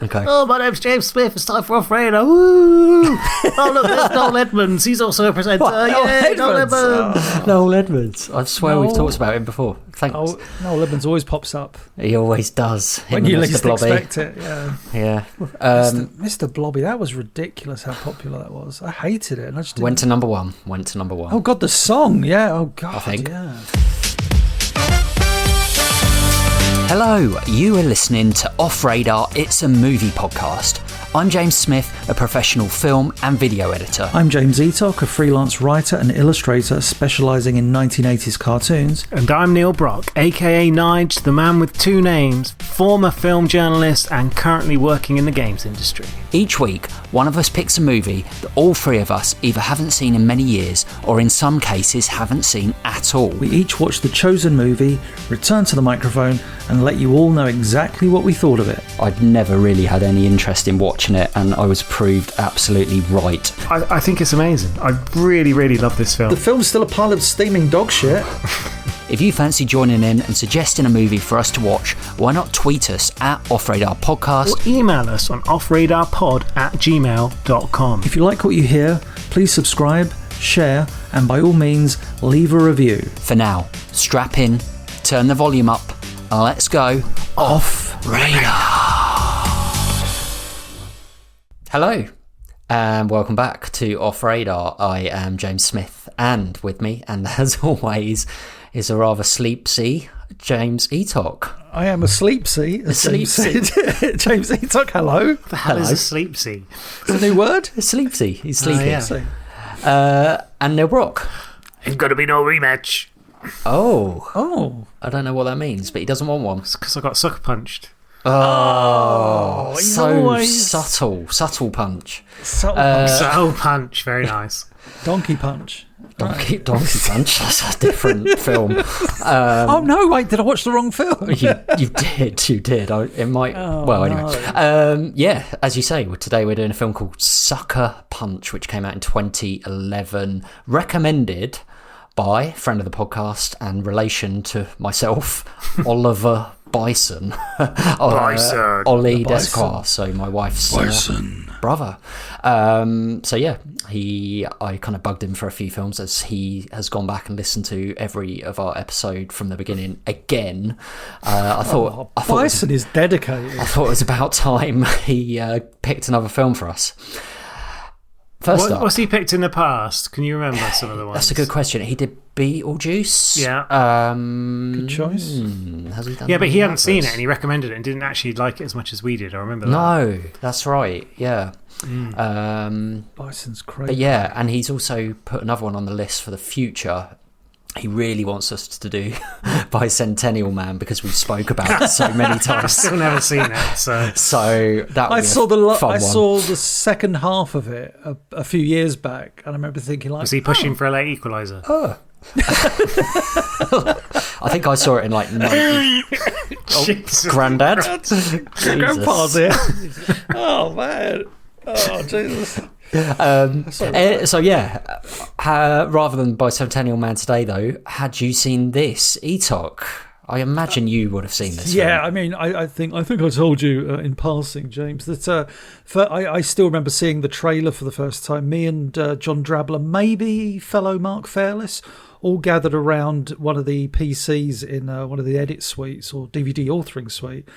Okay. Oh, my name's James Smith. It's time for Off Radar. Woo! Oh, look, there's Noel Edmonds. He's also a presenter. Noel Edmonds. Noel Edmonds. I swear we've talked about him before. Thanks. Oh, Noel Edmonds always pops up. He always does. When you least expect it, Yeah. Mr. Blobby, that was ridiculous how popular that was. I hated it. And I just Went to number one. Oh, God, the song. Yeah. Oh, God. I think. Yeah. Hello, you are listening to Off Radar, It's a Movie podcast. I'm James Smith, a professional film and video editor. I'm James Eatock, a freelance writer and illustrator specialising in 1980s cartoons. And I'm Neil Brock, aka NIGE, the man with two names, former film journalist and currently working in the games industry. Each week, one of us picks a movie that all three of us either haven't seen in many years or in some cases haven't seen at all. We each watch the chosen movie, return to the microphone and let you all know exactly what we thought of it. I'd never really had any interest in watching it and I was proved absolutely right. I think it's amazing. I really, really love this film. The film's still a pile of steaming dog shit. If you fancy joining in and suggesting a movie for us to watch, why not tweet us at Off Radar Podcast or email us on offradarpod@gmail.com. If you like what you hear, please subscribe, share, and by all means, leave a review. For now, strap in, turn the volume up, and let's go Off Radar. Hello, and welcome back to Off Radar. I am James Smith, and with me, and as always, is a rather sleepsy James Eatock. I am a sleepsy. James Eatock, hello. The hell is a sleepsy? It's a new word. A sleepsy. He's sleepy. And Neil Brock. It's got to be no rematch. Oh. I don't know what that means, but he doesn't want one. It's because I got sucker punched. Oh, so subtle punch. Subtle punch, very nice. Donkey punch. Donkey Punch. That's a different film. Oh no! Wait, did I watch the wrong film? You did. It might. Anyway. Yeah, as you say, today we're doing a film called Sucker Punch, which came out in 2011. Recommended by friend of the podcast and relation to myself, Oliver Bison. Ollie Desquar, so my wife's brother. So yeah, I kind of bugged him for a few films as he has gone back and listened to every of our episode from the beginning again. I thought Bison is dedicated. I thought it was about time he picked another film for us. First up, what's he picked in the past? Can you remember some of the ones? That's a good question. He did Beetlejuice. Yeah. Good choice. Has he done? Yeah, but he hadn't seen it and he recommended it and didn't actually like it as much as we did. I remember that. No, that's right. Yeah. Bison's crazy. But yeah, and he's also put another one on the list for the future. He really wants us to do Bicentennial Man because we spoke about it so many times. I've still never seen it, so that I saw the second half of it a few years back, and I remember thinking, like, was he pushing for a late equaliser? Oh. I think I saw it in like 90. Granddad. Grandpa's here. Oh man. Oh Jesus. So yeah, rather than Bicentennial Man today, though, had you seen this, Eatock? I imagine you would have seen this. Yeah, film. I mean, I think I told you in passing, James, that I still remember seeing the trailer for the first time. Me and John Drabler, maybe fellow Mark Fairless, all gathered around one of the PCs in one of the edit suites or DVD authoring suite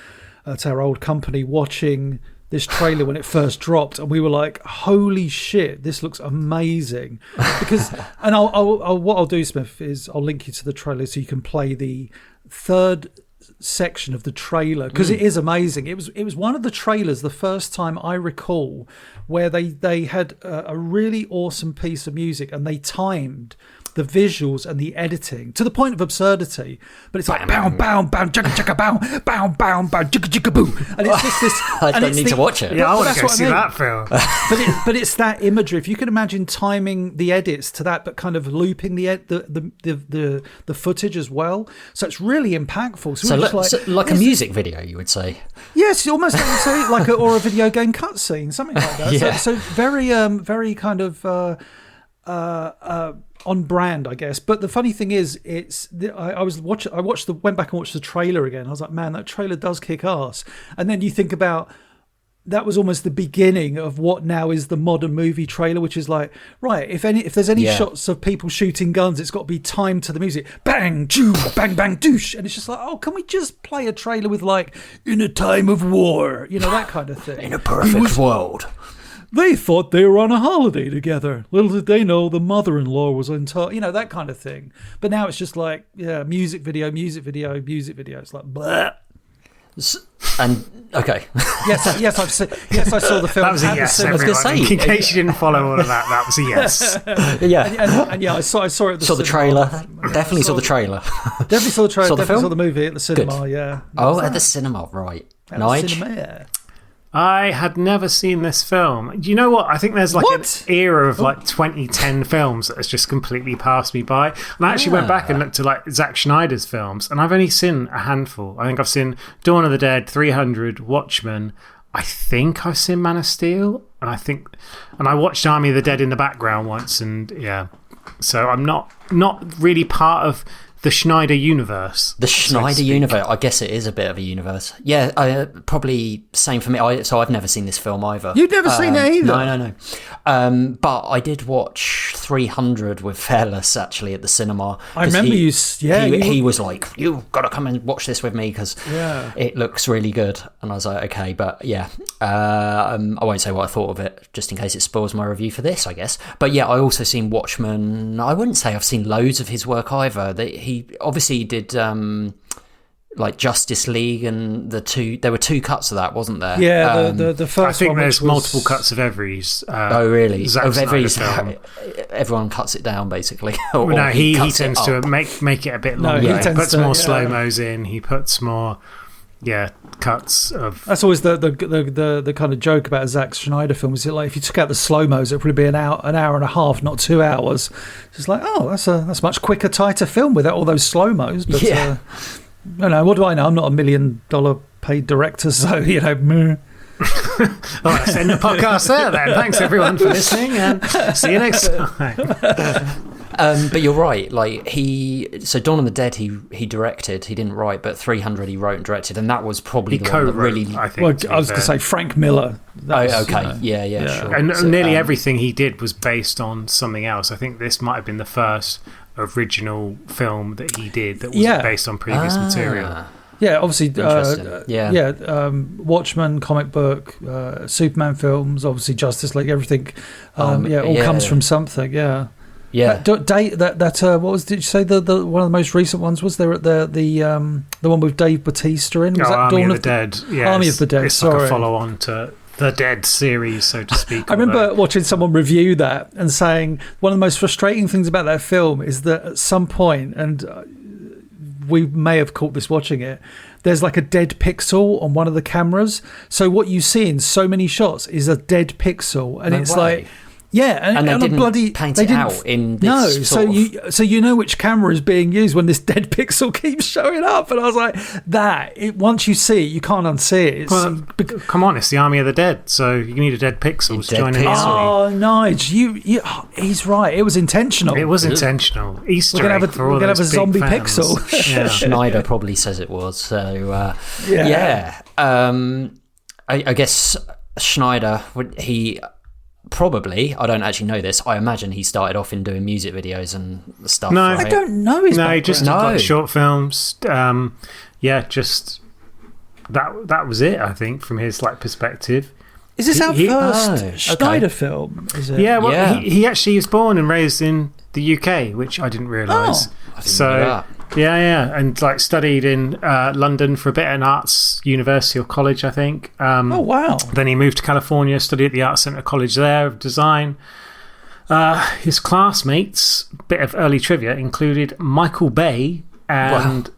at our old company, watching this trailer when it first dropped, and we were like, holy shit, this looks amazing. Because and what I'll do, Smith, is I'll link you to the trailer so you can play the third section of the trailer, because it is amazing. It was one of the trailers, the first time I recall, where they had a really awesome piece of music and they timed the visuals and the editing to the point of absurdity, but it's like bow bow bow jigga jigga bow bow bow bow jigga jigga boo, and it's just this. I don't need to watch it. Yeah, I want to go see that film. But it's that imagery. If you can imagine timing the edits to that, but kind of looping the footage as well, so it's really impactful. So like a music video, you would say. Yes, almost like or a video game cutscene, something like that. Yeah. So very kind of. On brand, I guess. But the funny thing is, I went back and watched the trailer again. I was like, man, that trailer does kick ass. And then you think about that was almost the beginning of what now is the modern movie trailer, which is like, right, if there's any shots of people shooting guns, it's got to be timed to the music. Bang, choo, bang, bang, douche. And it's just like, oh, can we just play a trailer with like, in a time of war, that kind of thing. In a perfect world. They thought they were on a holiday together. Little did they know the mother-in-law was on top. that kind of thing. But now it's just like, music video. It's like, blah. And okay, yes, I saw the film. That was a yes. I was going to say, in case you didn't follow all of that, that was a yes. and I saw it. At the saw the trailer. Definitely saw the trailer. Definitely saw the trailer. Saw the definitely film? saw the movie at the cinema. Good. Yeah. Oh, at the cinema, right? NIGE. I had never seen this film. Do you know what? I think there's like an era of like 2010 films that has just completely passed me by. And I actually went back and looked at like Zack Snyder's films, and I've only seen a handful. I think I've seen Dawn of the Dead, 300, Watchmen. I think I've seen Man of Steel, and I watched Army of the Dead in the background once, and yeah. So I'm not really part of the Schneider universe. The Schneider universe. I guess it is a bit of a universe. Yeah, probably same for me. So I've never seen this film either. You've never seen it either? No. But I did watch 300 with Fairless actually at the cinema. I remember he was like, you've got to come and watch this with me because it looks really good. And I was like, okay, but yeah. I won't say what I thought of it just in case it spoils my review for this, I guess. But yeah, I also seen Watchmen. I wouldn't say I've seen loads of his work either. He obviously did like Justice League, and there were two cuts of that, wasn't there? Yeah, the first one. I think there's multiple cuts of every's. Oh, really? Zack Snyder film. Everyone cuts it down, basically. No, he tends to make it a bit longer. No, he puts more slow-mos in. He puts more cuts of. That's always the kind of joke about a Zack Snyder film. Is it like if you took out the slow-mos, it'd probably be an hour and a half, not 2 hours. It's like, oh, that's a much quicker, tighter film without all those slow-mos. But what do I know? I'm not $1 million paid director, so meh. All right, let's end the podcast there then. Thanks everyone for listening, and see you next time. But you're right. Like so Dawn of the Dead, he directed. He didn't write, but 300 he wrote and directed, and that was probably the one that really. I think. Well, I was going to say Frank Miller. Okay, yeah, sure. And nearly everything he did was based on something else. I think this might have been the first original film that he did that wasn't based on previous material. Yeah, obviously. Interesting. Watchmen, comic book, Superman films, obviously Justice League, everything. All comes from something. Yeah. Yeah. What was? Did you say the one of the most recent ones was there? The one with Dave Bautista in? Was that Army Dawn of the Dead? Yeah, Army of the Dead. It's like a follow-on to the Dead series, so to speak. I remember watching someone review that and saying one of the most frustrating things about that film is that at some point, and we may have caught this watching it, there's like a dead pixel on one of the cameras. So what you see in so many shots is a dead pixel, and it's like. Yeah, and they didn't paint it out in this so you know which camera is being used when this dead pixel keeps showing up, and I was like, once you see it, you can't unsee it. Come on, it's the Army of the Dead, so you need a dead pixel to join in the army. Oh, NIGE, he's right. It was intentional. It was intentional. Easter egg. We're going to have a zombie pixel. Schneider probably says it was. So I guess Schneider he. Probably, I don't actually know this. I imagine he started off in doing music videos and stuff. No, I don't know his background. He just did like short films. Just that was it. I think from his perspective. Is this our first Schneider film? Is it? Yeah, well, he actually was born and raised in the UK, which I didn't realise. I didn't know that. Yeah, and studied in London for a bit at an arts university or college, I think. Oh wow! Then he moved to California, studied at the Art Centre College there of design. His classmates, bit of early trivia, included Michael Bay and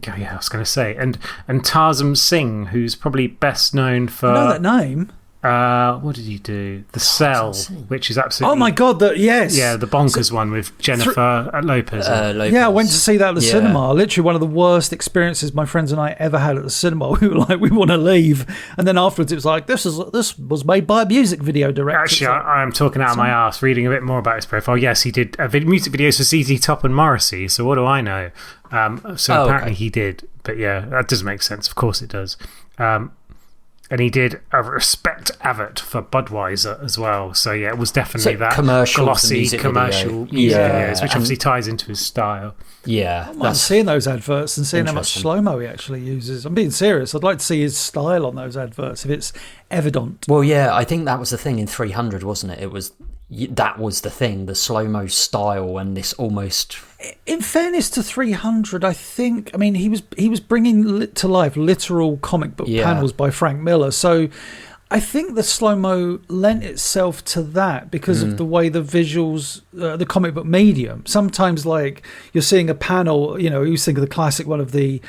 I was going to say and Tarzan Singh, who's probably best known for. I know that name. What did he do? The Cell, which is absolutely. Oh my god! Yes. Yeah, the bonkers one with Jennifer Lopez. Yeah, I went to see that at the cinema. Literally one of the worst experiences my friends and I ever had at the cinema. We were like, we want to leave, and then afterwards it was like, this was made by a music video director. Actually, I'm talking out of my arse, reading a bit more about his profile. Yes, he did music videos for ZZ Top and Morrissey. So what do I know? Apparently he did, but yeah, that does make sense. Of course it does. And he did a Respect Avett for Budweiser as well. So, yeah, it was definitely that commercial glossy commercial music videos, which obviously ties into his style. Yeah. I'm seeing those adverts and seeing how much slow-mo he actually uses. I'm being serious. I'd like to see his style on those adverts if it's evident. Well, yeah, I think that was the thing in 300, wasn't it? That was the thing, the slow-mo style and this almost... In fairness to 300, I mean, he was bringing to life literal comic book panels by Frank Miller. So I think the slow-mo lent itself to that because of the way the visuals, the comic book medium. Sometimes, like, you're seeing a panel, you think of the classic one of the,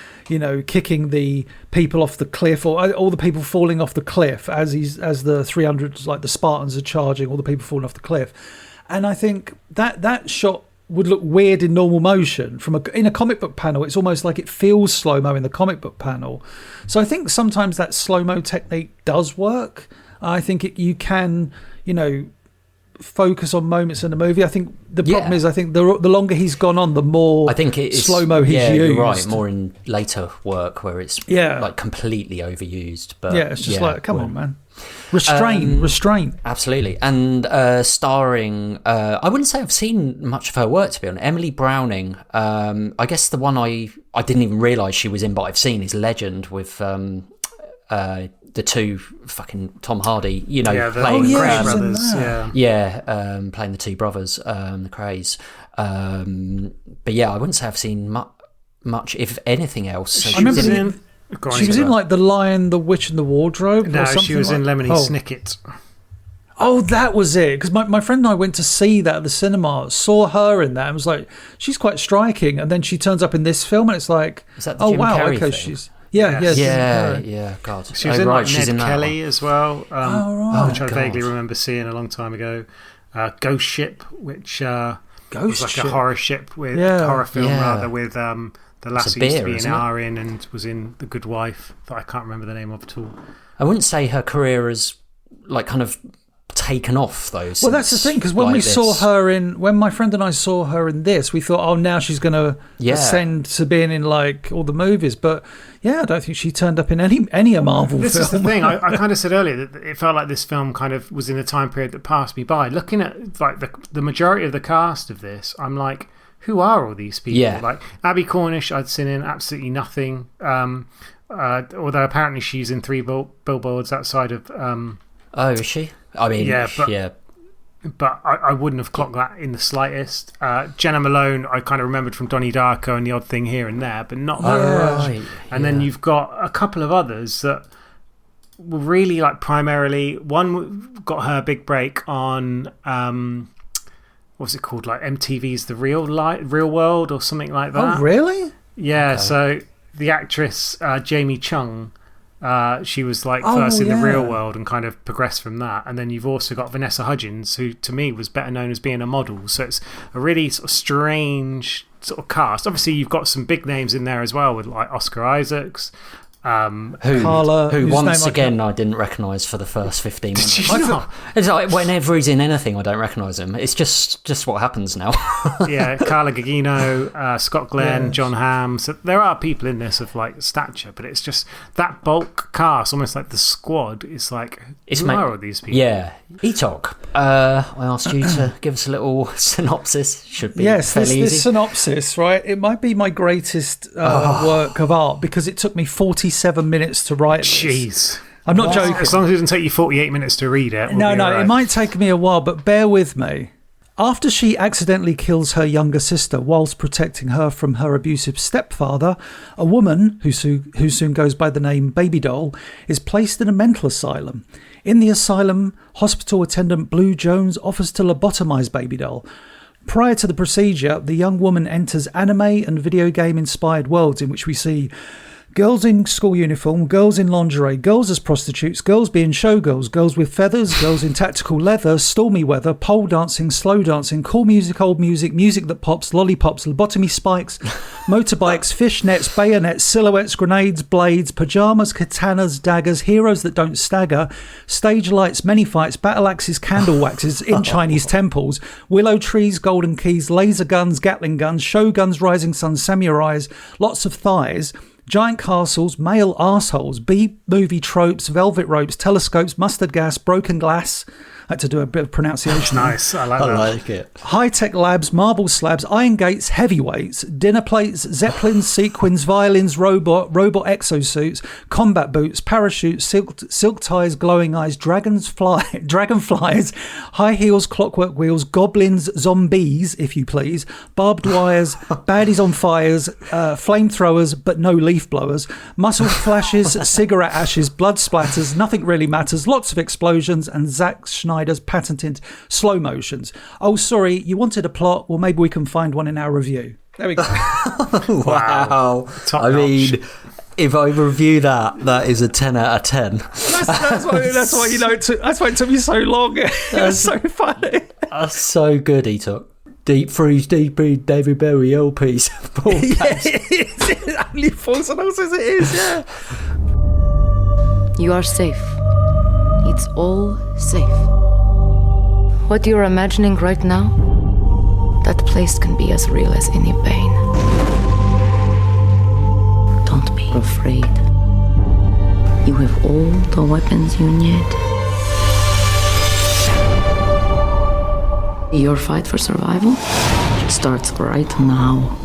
kicking the people off the cliff, or all the people falling off the cliff as the 300s, like the Spartans are charging, all the people falling off the cliff. And I think that shot would look weird in normal motion. In a comic book panel, it's almost like it feels slow-mo in the comic book panel. So I think sometimes that slow-mo technique does work. I think you can, focus on moments in the movie. I think the problem is, the longer he's gone on, the more I think it's slow-mo he's used. You're right, more in later work where it's like completely overused. But it's just come on, man. Restrain. Absolutely. And starring, I wouldn't say I've seen much of her work, to be honest. Emily Browning, I guess the one I didn't even realise she was in, but I've seen is Legend with the two fucking Tom Hardy, playing the Cray brothers. Playing the two brothers, the Crays. But yeah, I wouldn't say I've seen much, if anything else. I remember she was in like The Lion, the Witch and the Wardrobe. No, or something she was in Lemony Snicket. Oh, that was it. Because my friend and I went to see that at the cinema, saw her in that, and was like, she's quite striking. And then she turns up in this film, and it's like, is that the Jim Carrey thing? She's God. She was in Ned Kelly as well, which I vaguely remember seeing a long time ago. Ghost Ship, which was like a horror ship with horror film rather with the lass who used to be in R in and was in The Good Wife that I can't remember the name of at all. I wouldn't say her career has kind of taken off though. Well, that's the thing, because when when my friend and I saw her in this, we thought, oh, now she's going to ascend to being in like all the movies. But I don't think she turned up in any Marvel film. This is the thing. I kind of said earlier that it felt like this film kind of was in a time period that passed me by. Looking at like the majority of the cast of this, I'm like, who are all these people? Yeah. Like Abby Cornish, I'd seen in absolutely nothing. Although apparently she's in 3 billboards outside of. Oh, is she? I mean, but I wouldn't have clocked that in the slightest. Jenna Malone, I kind of remembered from Donnie Darko and The Odd Thing Here and There, but not very much. And then you've got a couple of others that were really like primarily. One got her big break on. What's it called? Like MTV's The Real World or something like that. Oh, really? Yeah. Okay. So the actress Jamie Chung. She was like first in The Real World and kind of progressed from that. And then you've also got Vanessa Hudgens, who to me was better known as being a model. So it's a really sort of strange sort of cast. Obviously, you've got some big names in there as well with like Oscar Isaacs. Carla, who once again I didn't recognise for the first 15 minutes. It's like whenever he's in anything, I don't recognise him. It's just what happens now. Carla Gugino, Scott Glenn, John Hamm. So there are people in this of like stature, but it's just that bulk cast, almost like the squad. It's like, who are all these people? Yeah. Etok, I asked you to give us a little synopsis. Should be fairly easy. This synopsis, right? It might be my greatest work of art because it took me 47 minutes to write this. Jeez. I'm not joking. As long as it doesn't take you 48 minutes to read it. No, it might take me a while, but bear with me. After she accidentally kills her younger sister whilst protecting her from her abusive stepfather, a woman, who soon goes by the name Baby Doll, is placed in a mental asylum. In the asylum, hospital attendant Blue Jones offers to lobotomize Baby Doll. Prior to the procedure, the young woman enters anime and video game-inspired worlds in which we see girls in school uniform, girls in lingerie, girls as prostitutes, girls being showgirls, girls with feathers, girls in tactical leather, stormy weather, pole dancing, slow dancing, cool music, old music, music that pops, lollipops, lobotomy spikes, motorbikes, fishnets, bayonets, silhouettes, grenades, blades, pyjamas, katanas, daggers, heroes that don't stagger, stage lights, many fights, battle axes, candle waxes in Chinese temples, willow trees, golden keys, laser guns, Gatling guns, show guns, rising sun, samurais, lots of thighs, giant castles, male arseholes, B-movie tropes, velvet ropes, telescopes, mustard gas, broken glass. I had to do a bit of pronunciation. Nice, I like it. High-tech labs, marble slabs, iron gates, heavyweights, dinner plates, zeppelins, sequins, violins, robot exosuits, combat boots, parachutes, silk ties, glowing eyes, dragonflies, high heels, clockwork wheels, goblins, zombies, if you please, barbed wires, baddies on fires, flamethrowers, but no leaf blowers, muscle flashes, cigarette ashes, blood splatters, nothing really matters, lots of explosions, and Zack Snyder's patented slow motions. Oh, sorry, you wanted a plot? Well, maybe we can find one in our review. There we go. Wow. Top I notch. mean, if I review that is a 10 out of 10. That's why you know. That's why it took me so long. It was so funny. That's so good. He took deep freeze, David Bowie LPs. It only falls on us as it is. Yeah. You are safe. It's all safe. What you're imagining right now, that place can be as real as any pain. Don't be afraid. You have all the weapons you need. Your fight for survival starts right now.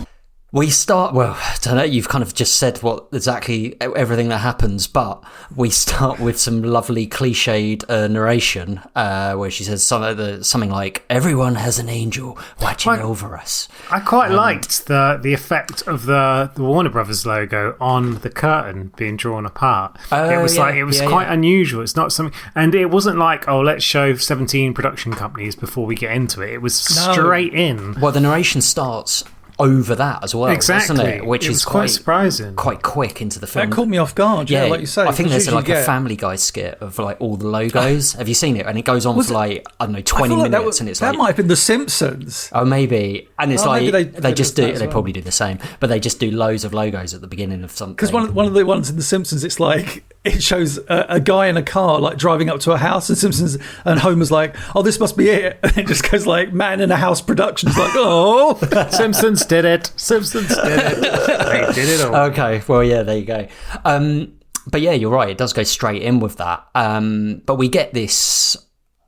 We start, well, I don't know, you've kind of just said what exactly everything that happens, but we start with some lovely cliched narration where she says something like, everyone has an angel watching over us. I quite liked the effect of the Warner Brothers logo on the curtain being drawn apart. It was quite unusual. It's not something, and it wasn't like, oh, let's show 17 production companies before we get into it. It was straight in. Well, the narration starts over that as well, exactly. doesn't it? Which is quite surprising, quite quick into the film. That caught me off guard. Yeah, like you say. I think there's like a Family Guy skit of like all the logos. Have you seen it? And it goes on for like, I don't know, 20 minutes, and it's that like, might have been The Simpsons. Oh, maybe. And it's like they just do. They well. probably do the same, but they just do loads of logos at the beginning of something. Because one of the ones in The Simpsons, it's like it shows a guy in a car like driving up to a house, and Simpsons and Homer's like, "Oh, this must be it." And it just goes like, "Man in a House Productions." Like, oh, Simpsons did it. Simpsons did it. They did it all. Okay, well, yeah, there you go. But yeah, you're right. It does go straight in with that. But we get this,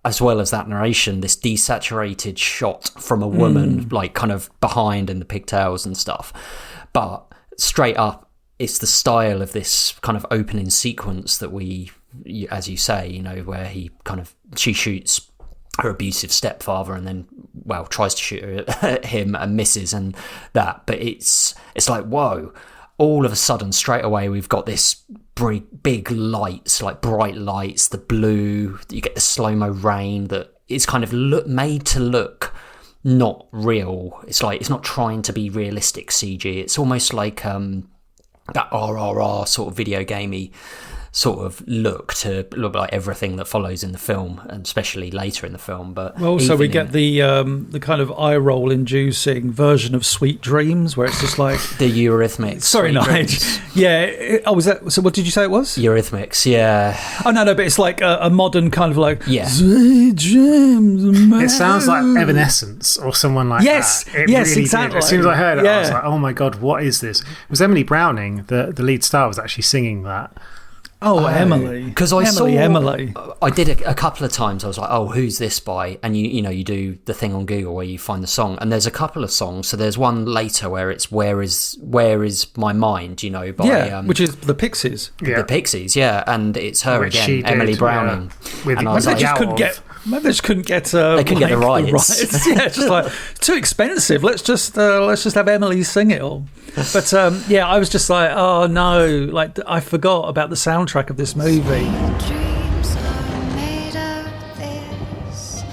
as well as that narration, this desaturated shot from a woman, like kind of behind in the pigtails and stuff. But straight up, it's the style of this kind of opening sequence that we, as you say, you know, where she shoots her abusive stepfather and then, well, tries to shoot at him and misses and that. But it's like, whoa, all of a sudden, straight away, we've got this big lights, like bright lights, the blue, you get the slow-mo rain that is kind of made to look not real. It's like, it's not trying to be realistic CG. It's almost like that RRR sort of video gamey sort of look like everything that follows in the film, and especially later in the film. But also we get the kind of eye roll inducing version of Sweet Dreams, where it's just like the Eurythmics. Sorry, Nige. Yeah. Oh, was that? So what did you say it was? Eurythmics. Yeah. Oh no, but it's like a modern kind of like Sweet Dreams. Man. It sounds like Evanescence or someone like that. Yes, It really exactly. did. As soon as I heard it, I was like, oh my god, what is this? It was Emily Browning, the lead star, was actually singing that. Oh, Emily. Because Emily. I did it a couple of times. I was like, oh, who's this by? And you do the thing on Google where you find the song, and there's a couple of songs. So there's one later where it's Where is My Mind, you know, by which is the Pixies. The Pixies, yeah, and it's her Which again, Emily Browning. With and I was like, Maybe they just couldn't get they couldn't get the rights. Yeah, it's just like too expensive. Let's just have Emily sing it all. But I was just like, oh no, like I forgot about the soundtrack of this movie. Dreams are made of this.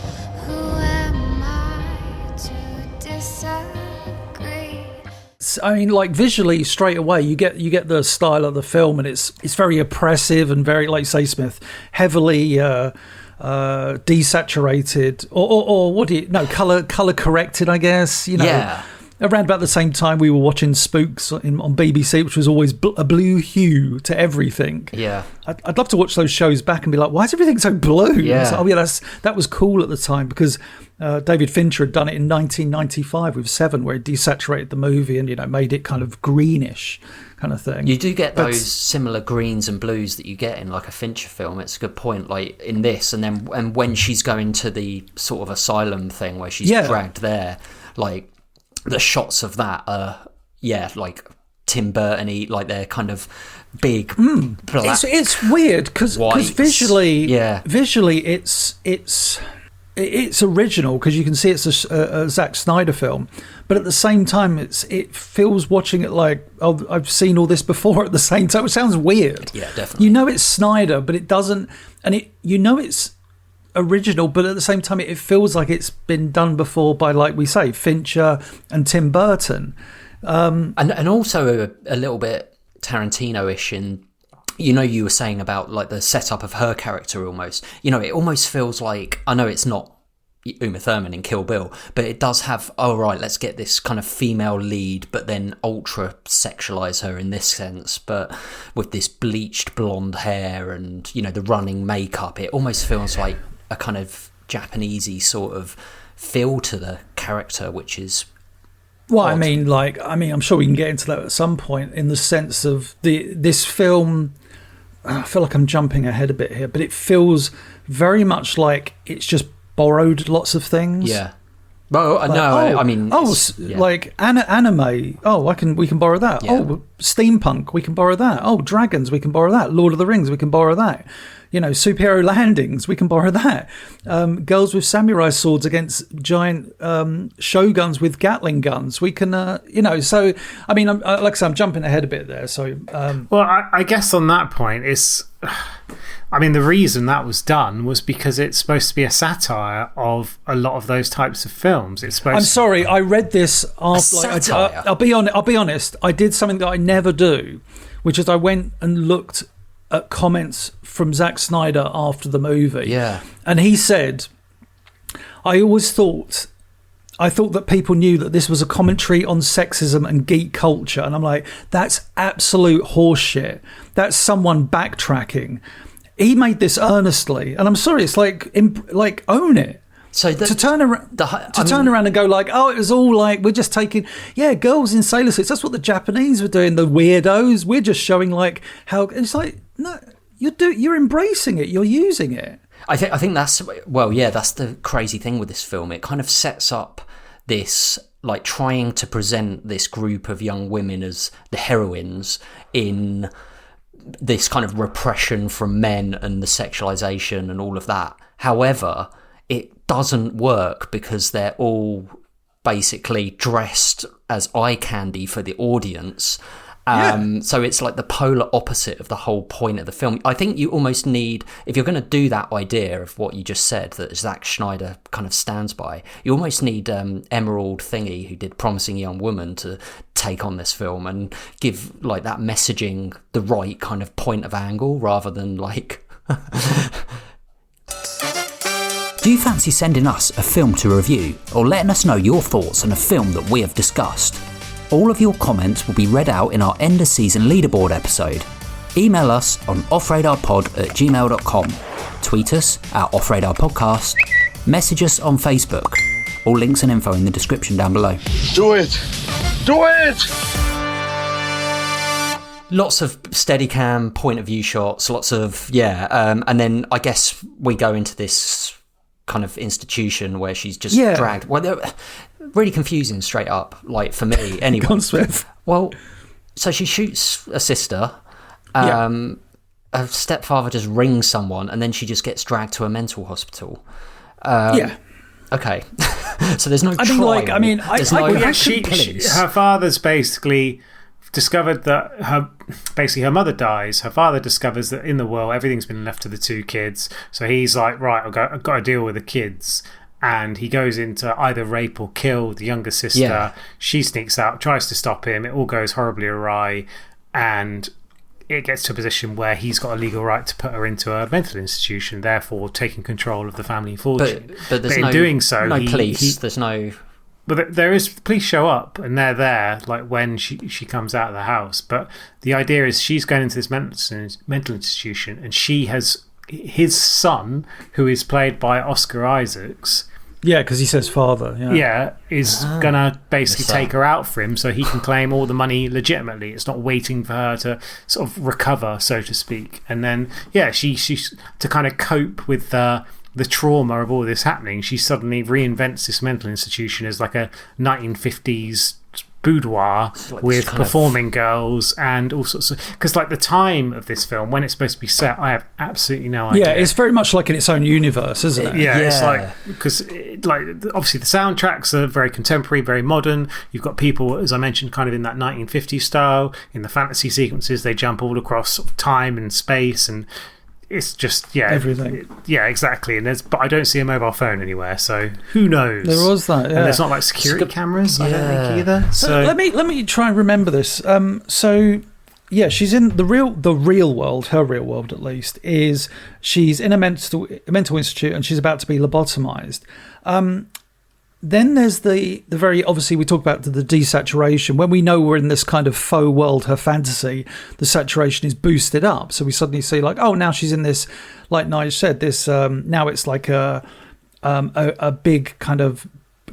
Who am I to disagree? I mean, like visually, straight away, you get the style of the film, and it's very oppressive and very, like you say, Smith, heavily desaturated or what do you color corrected, I guess, you know. around about the same time we were watching Spooks on BBC, which was always a blue hue to everything. Yeah. I'd love to watch those shows back and be like, why is everything so blue? Yeah. Like, oh yeah, that was cool at the time, because David Fincher had done it in 1995 with Seven, where he desaturated the movie and, you know, made it kind of greenish kind of thing. You do get those similar greens and blues that you get in like a Fincher film. It's a good point, like in this, and when she's going to the sort of asylum thing where she's dragged there, like the shots of that are like Tim Burton-y, like they're kind of big black. It's weird because visually it's original, because you can see it's a Zack Snyder film, but at the same time it feels, watching it, like, oh, I've seen all this before at the same time, which sounds weird. Yeah, definitely. You know it's Snyder, but it doesn't, and it's original, but at the same time it feels like it's been done before by, like we say, Fincher and Tim Burton. And also a little bit Tarantino-ish in, you know, you were saying about like the setup of her character almost. You know, it almost feels like, I know it's not Uma Thurman in Kill Bill, but it does have, oh right, let's get this kind of female lead, but then ultra sexualize her in this sense, but with this bleached blonde hair and, you know, the running makeup. It almost feels like a kind of Japanesey sort of feel to the character, which is well, odd. I mean, I'm sure we can get into that at some point, in the sense of this film. I feel like I'm jumping ahead a bit here, but it feels very much like it's just borrowed lots of things. Yeah. Well, like, no, I mean, like anime. Oh, we can borrow that. Yeah. Oh, steampunk, we can borrow that. Oh, dragons, we can borrow that. Lord of the Rings, we can borrow that. You know, superhero landings, we can borrow that. Girls with samurai swords against giant shoguns with Gatling guns, we can. You know, so I mean, like I said, I'm jumping ahead a bit there. So, well, I guess on that point, I mean, the reason that was done was because it's supposed to be a satire of a lot of those types of films. It's supposed. I'm sorry, I read this after. I'll be honest. I did something that I never do, which is I went and looked at comments from Zack Snyder after the movie. Yeah, and he said, I thought that people knew that this was a commentary on sexism and geek culture, and I'm like, that's absolute horseshit. That's someone backtracking. He made this earnestly, and I'm sorry, it's like own it. So to turn around and go like, oh, it was all like, we're just taking, girls in sailor suits. That's what the Japanese were doing. The weirdos. We're just showing like how it's like. No, you're embracing it. You're using it. I think that's that's the crazy thing with this film. It kind of sets up this, like, trying to present this group of young women as the heroines in this kind of repression from men and the sexualization and all of that. However, it doesn't work because they're all basically dressed as eye candy for the audience. So it's like the polar opposite of the whole point of the film. I think you almost need, if you're going to do that idea of what you just said that Zack Snyder kind of stands by, you almost need Emerald Thingy, who did Promising Young Woman, to take on this film and give like that messaging the right kind of point of angle, rather than like Do you fancy sending us a film to review, or letting us know your thoughts on a film that we have discussed? All of your comments will be read out in our end of season leaderboard episode. Email us on offradarpod@gmail.com, tweet us at offradarpodcast, message us on Facebook. All links and info in the description down below. Do it! Do it! Lots of Steadicam point of view shots, lots of and then I guess we go into this kind of institution where she's just dragged. Well, they're really confusing, straight up, like for me anyway. Well, so she shoots a sister, her stepfather just rings someone, and then she just gets dragged to a mental hospital. Okay. So there's no trial. Her father's basically discovered that her mother dies. Her father discovers that in the will everything's been left to the two kids. So he's like, right, I've got to deal with the kids. And he goes into either rape or kill the younger sister. Yeah. She sneaks out, tries to stop him. It all goes horribly awry. And it gets to a position where he's got a legal right to put her into a mental institution, therefore taking control of the family fortune. But there's in doing so, no police. There's no But there is, the police show up and they're there like when she comes out of the house. But the idea is she's going into this mental institution, and she has his son, who is played by Oscar Isaacs. Yeah, because he says father. Yeah, is going to basically take her out for him so he can claim all the money legitimately. It's not waiting for her to sort of recover, so to speak. And then, yeah, she's to kind of cope with the trauma of all this happening, she suddenly reinvents this mental institution as like a 1950s boudoir with performing girls and all sorts of. Because, like, the time of this film, when it's supposed to be set, I have absolutely no idea. Yeah, it's very much like in its own universe, isn't it? Yeah, it's like, because, like, obviously the soundtracks are very contemporary, very modern. You've got people, as I mentioned, kind of in that 1950s style. In the fantasy sequences, they jump all across sort of time and space, and it's just, everything. Yeah, exactly. But I don't see a mobile phone anywhere, so who knows? There was that, yeah. And there's not like security cameras, I don't think either. So let me try and remember this. So yeah, she's in the real world. Her real world, at least, is she's in a mental institute and she's about to be lobotomized. Then there's the very, obviously we talk about the desaturation. When we know we're in this kind of faux world, her fantasy, the saturation is boosted up. So we suddenly see like, oh, now she's in this, like NIGE said, this now it's like a big kind of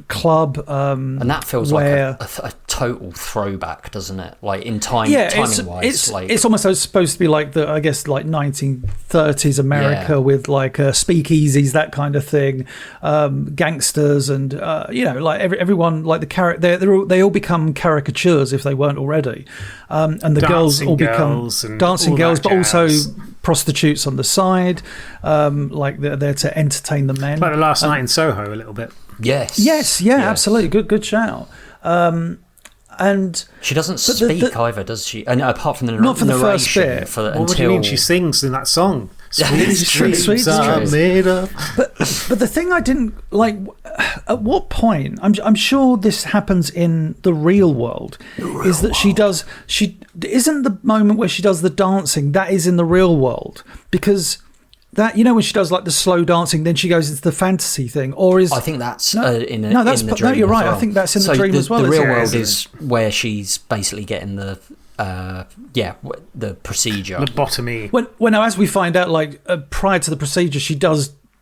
club. And that feels like a total throwback, doesn't it? Like in timing wise. It's almost supposed to be like I guess like 1930s America with like speakeasies, that kind of thing, gangsters, and like everyone, like the character, they all become caricatures if they weren't already, and the girls all become dancing girls, but also prostitutes on the side, like they're there to entertain the men. Like the Last Night in Soho, a little bit. Yes, absolutely, good shout. And she doesn't speak either, does she? And apart from the not for the first bit. What do you mean? She sings in that song. Sweet are made up. But the thing I didn't like, at what point, I'm sure this happens in the real world, is that she isn't the moment where she does the dancing, that is in the real world, because that, when she does like the slow dancing, then she goes into the fantasy thing, or is I think that's in the dream. No, you're right. Well. I think that's in the dream as well. The real world is where she's basically getting the procedure, lobotomy. When as we find out, like prior to the procedure, she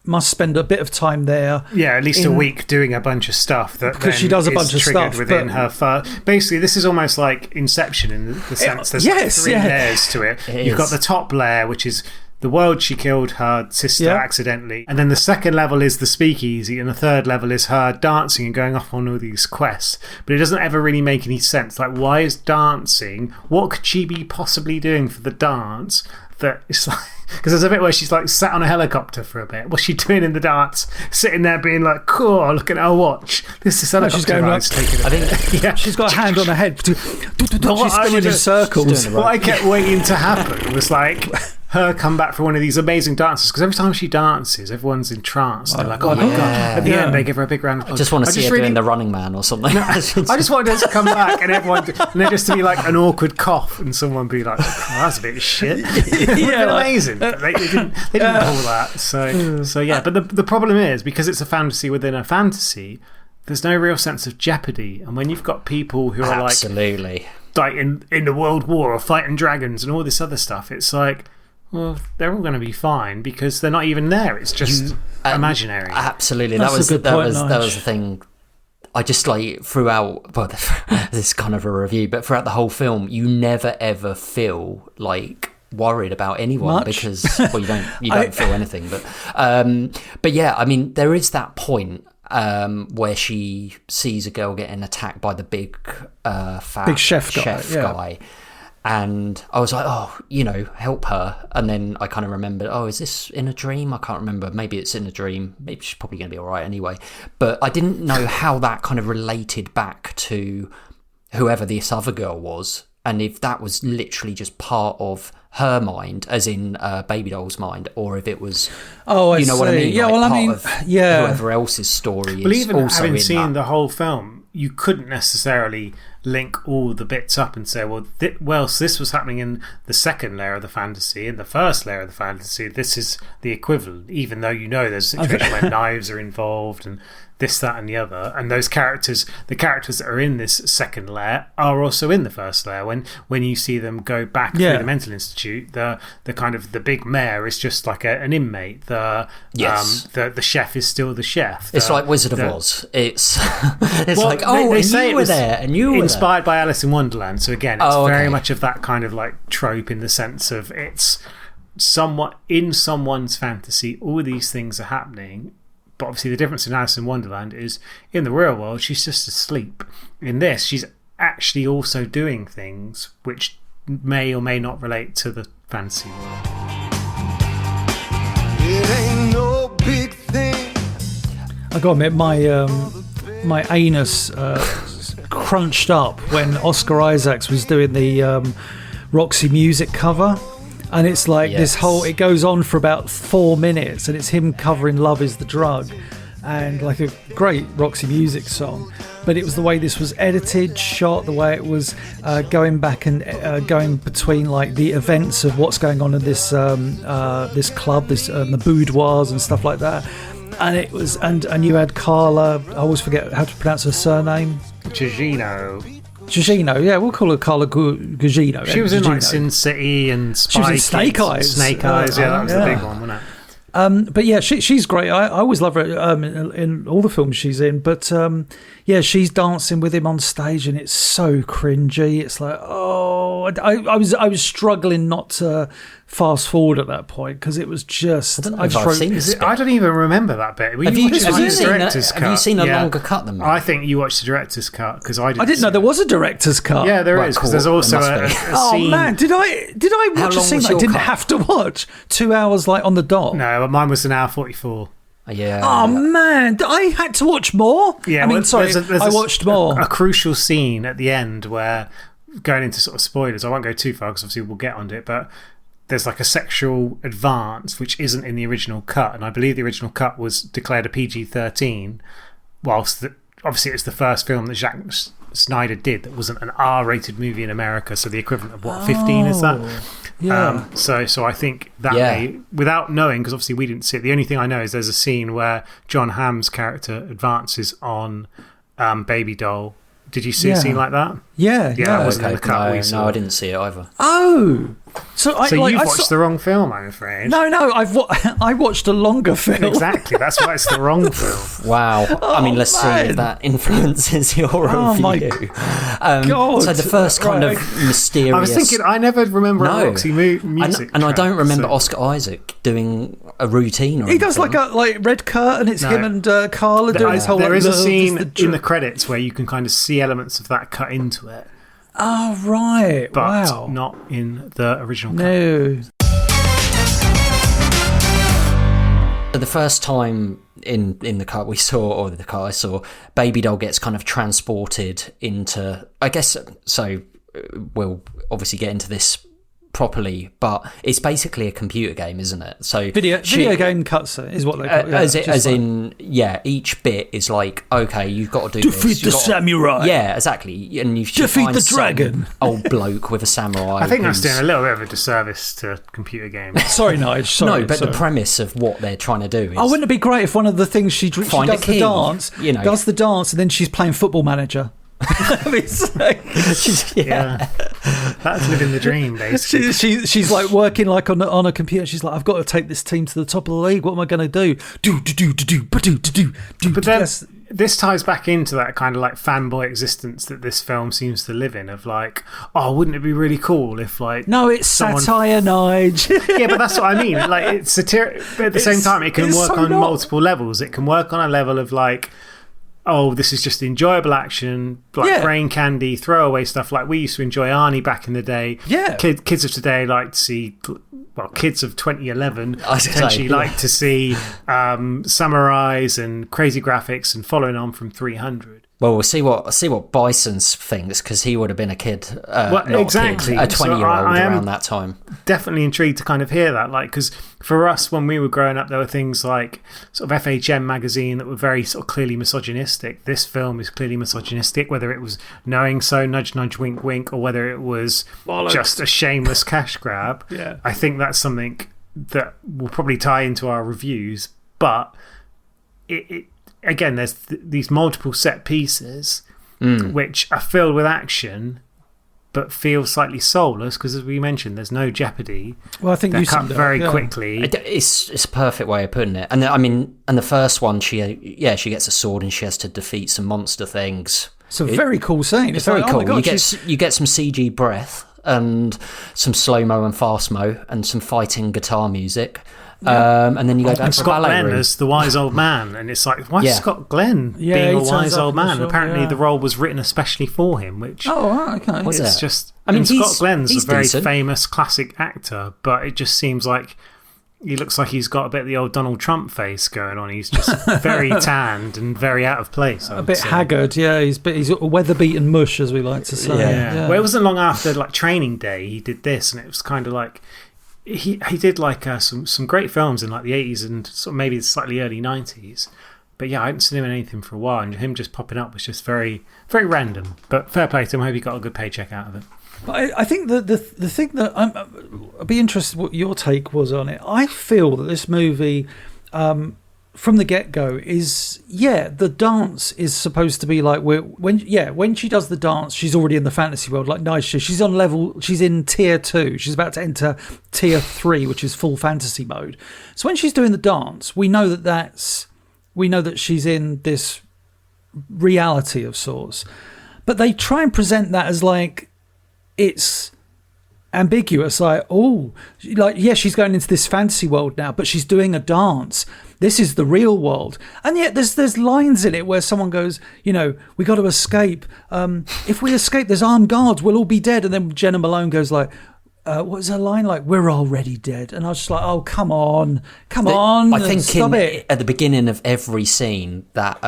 must spend a bit of time there. Yeah, at least a week doing a bunch of stuff because she does a bunch of stuff within her. Basically, this is almost like Inception in the sense there's three layers to it. You've got the top layer, which is the world she killed her sister accidentally, and then the second level is the speakeasy, and the third level is her dancing and going off on all these quests. But it doesn't ever really make any sense. Like, why is dancing? What could she be possibly doing for the dance? That it's like, because there's a bit where she's like sat on a helicopter for a bit. What's she doing in the dance? Sitting there being like, cool, look at her watch. This is helicopter. She's going I think she's got a hand on her head. She's spinning in circles. What I kept waiting to happen was like her come back for one of these amazing dances, because every time she dances, everyone's entranced. They're like, oh my God. At the end, they give her a big round of applause. I just want to see her doing the Running Man or something. I just wanted her to come back and there just to be like an awkward cough and someone be like, oh, that's a bit of shit. It would have been amazing. But they didn't pull that. So yeah. But the problem is, because it's a fantasy within a fantasy, there's no real sense of jeopardy. And when you've got people who are like in the World War or fighting dragons and all this other stuff, it's like, well, they're all going to be fine because they're not even there. It's just imaginary. Absolutely. That was the thing. I just like throughout, well, this is kind of a review, but throughout the whole film, you never ever feel like worried about anyone because, well, you don't feel anything. But yeah, I mean, there is that point where she sees a girl getting attacked by the big fat chef guy. And I was like, oh, help her. And then I kind of remembered, is this in a dream? I can't remember. Maybe it's in a dream. Maybe she's probably going to be all right anyway. But I didn't know how that kind of related back to whoever this other girl was. And if that was literally just part of her mind, as in Baby Doll's mind, or if it was, what I mean? Yeah, like whoever else's story is. But even also having seen the whole film, you couldn't necessarily link all the bits up and say, well, so this was happening in the second layer of the fantasy, in the first layer of the fantasy, this is the equivalent, even though there's a situation where knives are involved and this, that, and the other, and the characters that are in this second layer are also in the first layer. When you see them go back through the mental institute, the kind of the big mayor is just like an inmate. The chef is still the chef. It's like Wizard of Oz. It's like, they say you were there, and you were inspired by Alice in Wonderland. So again, it's very much of that kind of like trope, in the sense of it's somewhat in someone's fantasy. All these things are happening. But obviously the difference in Alice in Wonderland is, in the real world, she's just asleep. In this, she's actually also doing things which may or may not relate to the fantasy world. It ain't no big thing. I gotta admit, my anus crunched up when Oscar Isaacs was doing the Roxy Music cover. And it's like this whole, it goes on for about 4 minutes, and it's him covering Love Is the Drug, and like a great Roxy Music song. But it was the way this was edited, shot, the way it was going back and going between like the events of what's going on in this this club, the boudoirs and stuff like that. And it was, and you had Carla, I always forget how to pronounce her surname. Gugino, yeah, we'll call her Carla Gugino. She was in like Sin City and Spy She was in Snake Eyes. Snake Eyes, that was the big one, wasn't it? But yeah, she's great. I always love her in all the films she's in. But she's dancing with him on stage, and it's so cringy. It's like, I was struggling not to fast forward at that point, because it was just. I don't know if I've seen this bit. I don't even remember that bit. Have you seen a longer cut than me? I think you watched the director's cut, because I didn't know there was a director's cut. Yeah, there is, because there's also a scene. Oh man, did I watch a scene that I didn't have to watch? 2 hours like on the dot. No, but mine was an hour 44. Yeah. Oh man, I had to watch more. Yeah, I watched more. A crucial scene at the end where, going into sort of spoilers, I won't go too far because obviously we'll get onto it, but there's like a sexual advance which isn't in the original cut, and I believe the original cut was declared a PG-13, whilst obviously it's the first film that Zack Snyder did that wasn't an R-rated movie in America, so the equivalent of what, 15 is that? Yeah. So I think that may, without knowing, because obviously we didn't see it, the only thing I know is there's a scene where John Hamm's character advances on Baby Doll. Did you see a scene like that? Yeah. That wasn't in the cut we saw. No, I didn't see it either. Oh! So you've watched the wrong film, I'm afraid. No, I watched a longer film. Exactly, that's why it's the wrong film. Wow. I mean, let's see if that influences your review. God. So the first kind of mysterious... I was thinking, I never remember a Roxy music and I don't remember Oscar Isaac doing a routine or He does like a red curtain, it's him and Carla doing this whole... There is a scene in the credits where you can kind of see elements of that cut into it. Oh, right. But not in the original cut. No. The first time in the cut we saw, or the cut I saw, Baby Doll gets kind of transported into... I guess, so we'll obviously get into this properly, but it's basically a computer game, isn't it? So video game cutscene is what they call it. Each bit is like, okay, you've got to do defeat the samurai. Yeah, exactly. And you defeat the dragon. Old bloke with a samurai. I think that's doing a little bit of a disservice to computer games. Sorry, Nige. The premise of what they're trying to do is... Oh, wouldn't it be great if one of the things she does the dance, and then she's playing Football Manager? That's living the dream, basically. She's like working like on a computer. She's like, I've got to take this team to the top of the league. What am I going to do? But then this ties back into that kind of like fanboy existence that this film seems to live in, of like, oh, wouldn't it be really cool if like... No, it's satire, Nige. Yeah, but that's what I mean. Like, it's satiric, but at the same time, it can work on multiple levels. It can work on a level of like, oh, this is just enjoyable action, like brain candy, throwaway stuff like we used to enjoy Arnie back in the day. Yeah. Kids of today like to see, well, kids of 2011 potentially like to see samurais and crazy graphics and following on from 300. Well, we'll see what Bison's thinks, because he would have been a kid, exactly, a 20-year-old around that time. Definitely intrigued to kind of hear that, like, because for us when we were growing up, there were things like sort of FHM magazine that were very sort of clearly misogynistic. This film is clearly misogynistic, whether it was knowing so, nudge nudge, wink wink, or whether it was just a shameless cash grab. Yeah. I think that's something that will probably tie into our reviews, but it again, there's these multiple set pieces which are filled with action but feel slightly soulless, because as we mentioned, there's no jeopardy. Well, I think they're cut very quickly. It's a perfect way of putting it. And and the first one, she gets a sword and she has to defeat some monster things. It's a very cool scene. It's very cool. Oh my God, you get some CG breath and some slow-mo and fast-mo and some fighting guitar music. And then you go back to Scott ballet Glenn room. as the wise old man, and it's like, why is Scott Glenn being a wise old man? Apparently the role was written especially for him, which okay. it's just, Scott Glenn's a very famous classic actor, but it just seems like he looks like he's got a bit of the old Donald Trump face going on. He's just very tanned and very out of place. A bit haggard, yeah. He's a weather-beaten mush, as we like to say. Yeah. Well, it wasn't long after like Training Day he did this, and it was kind of like he did like some great films in like the 80s and sort of maybe the slightly early 90s. But yeah, I hadn't seen him in anything for a while, and him just popping up was just very, very random. But fair play to him. I hope he got a good paycheck out of it. But I think the thing that I'd be interested what your take was on it. I feel that this movie, from the get-go, is the dance is supposed to be like when she does the dance, she's already in the fantasy world, like NIGE. She's in tier 2. She's about to enter tier 3, which is full fantasy mode. So when she's doing the dance, we know that she's in this reality of sorts. But they try and present that as like it's ambiguous, she's going into this fantasy world now, but she's doing a dance. This is the real world. And yet there's lines in it where someone goes, we got to escape. If we escape, there's armed guards, we'll all be dead. And then Jenna Malone goes like, what's her line like? We're already dead. And I was just like, oh, come on. I think stop it. At the beginning of every scene, that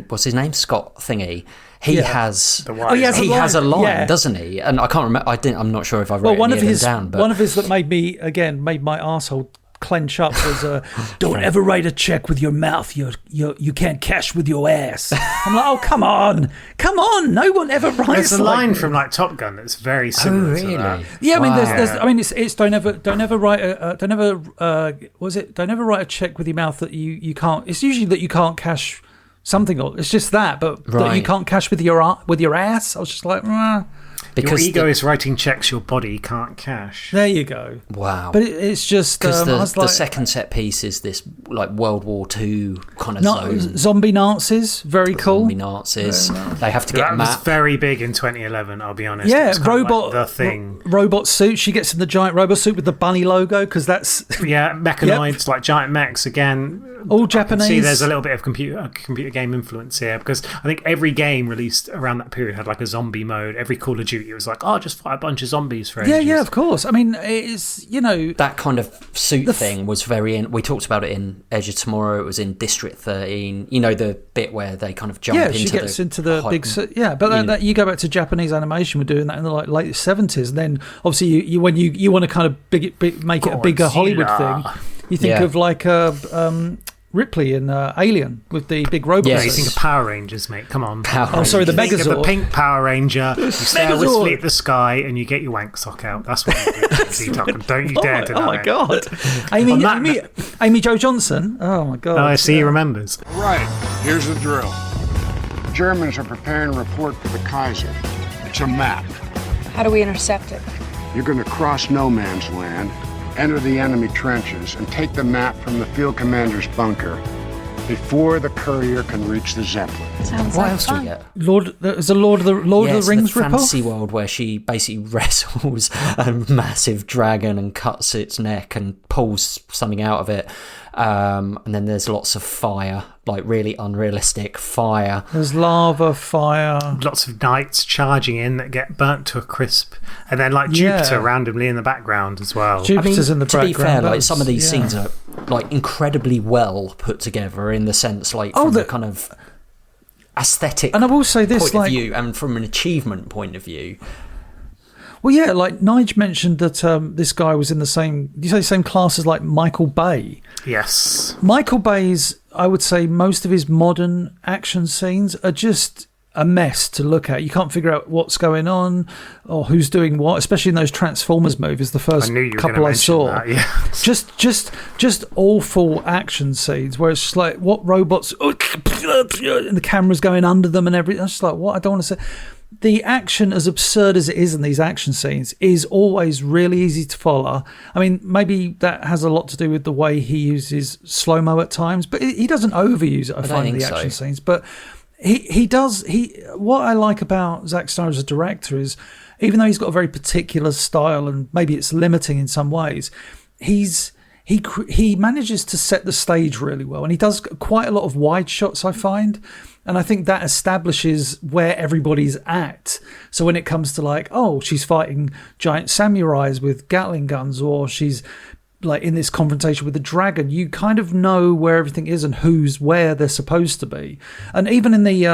what's his name, Scott Thingy, he has a line, doesn't he? And I can't remember. I'm not sure if I wrote any of them down. But one of his that made my arsehole clench up was don't ever write a check with your mouth. You can't cash with your ass. I'm like, oh, come on, no one ever writes. There's a line from like Top Gun that's very similar to that. Yeah, it's don't ever write a check with your mouth that you can't. It's usually that you can't cash something, or it's just that that you can't cash with your ass. I was just like, because your ego is writing checks your body can't cash. There you go. Wow. But it's just because the second set piece is this like World War II kind of zone. Zombie Nazis, very cool. Zombie Nazis. They have to get that was very big in 2011. I'll be honest. Yeah, robot like the thing. Robot suit. She gets in the giant robot suit with the bunny logo because that's mechanoids like giant mechs again. All Japanese. See, there's a little bit of computer game influence here, because I think every game released around that period had like a zombie mode. Every Call of Duty, it was like, just fight a bunch of zombies for ages. Yeah, of course. I mean, it's that kind of suit thing was very we talked about it in Edge of Tomorrow. It was in District 13. The bit where they kind of jump into she gets into the big suit. Yeah, but that you go back to Japanese animation, we're doing that in the like late 70s, and then obviously you when you want to kind of make it a bigger Hollywood thing, you think of like Ripley in Alien with the big robot. Yeah, you think of Power Rangers, mate. Come on. Sorry, the Megazord. Think of the pink Power Ranger. You stare wistfully at the sky and you get your wank sock out. That's what you do. Don't you dare deny it. Oh my God. Amy Jo Johnson. Oh my God. Oh, I see he remembers. Right. Here's the drill. Germans are preparing a report for the Kaiser. It's a map. How do we intercept it? You're going to cross no man's land, enter the enemy trenches, and take the map from the field commander's bunker before the courier can reach the Zeppelin. Sounds what like else fun. do we get? There's a Lord of the Rings ripoff? Fantasy world where she basically wrestles a massive dragon and cuts its neck and pulls something out of it. And then there's lots of fire, like really unrealistic fire. There's lava, fire. Lots of knights charging in that get burnt to a crisp. And then like Jupiter randomly in the background as well. Jupiter's in the background. To be fair, like some of these scenes are like incredibly well put together in the sense like the kind of aesthetic and I will say this, point of view and from an achievement point of view. Well, yeah, like Nige mentioned that this guy was in the same, did you say same class as like Michael Bay? Yes. Michael Bay's, I would say most of his modern action scenes are just a mess to look at. You can't figure out what's going on or who's doing what, especially in those Transformers movies, the first couple I saw. That, yeah. just awful action scenes where it's just like, what robots, and the camera's going under them and everything. I was just like, what? I don't want to say. The action, as absurd as it is in these action scenes, is always really easy to follow. I mean, maybe that has a lot to do with the way he uses slow-mo at times, but he doesn't overuse it, I find, in the action scenes. But he does. What I like about Zack Snyder as a director is, even though he's got a very particular style and maybe it's limiting in some ways, he manages to set the stage really well, and he does quite a lot of wide shots, I find. And I think that establishes where everybody's at. So when it comes to like, oh, she's fighting giant samurais with Gatling guns, or she's like in this confrontation with the dragon, you kind of know where everything is and who's where they're supposed to be. And even in the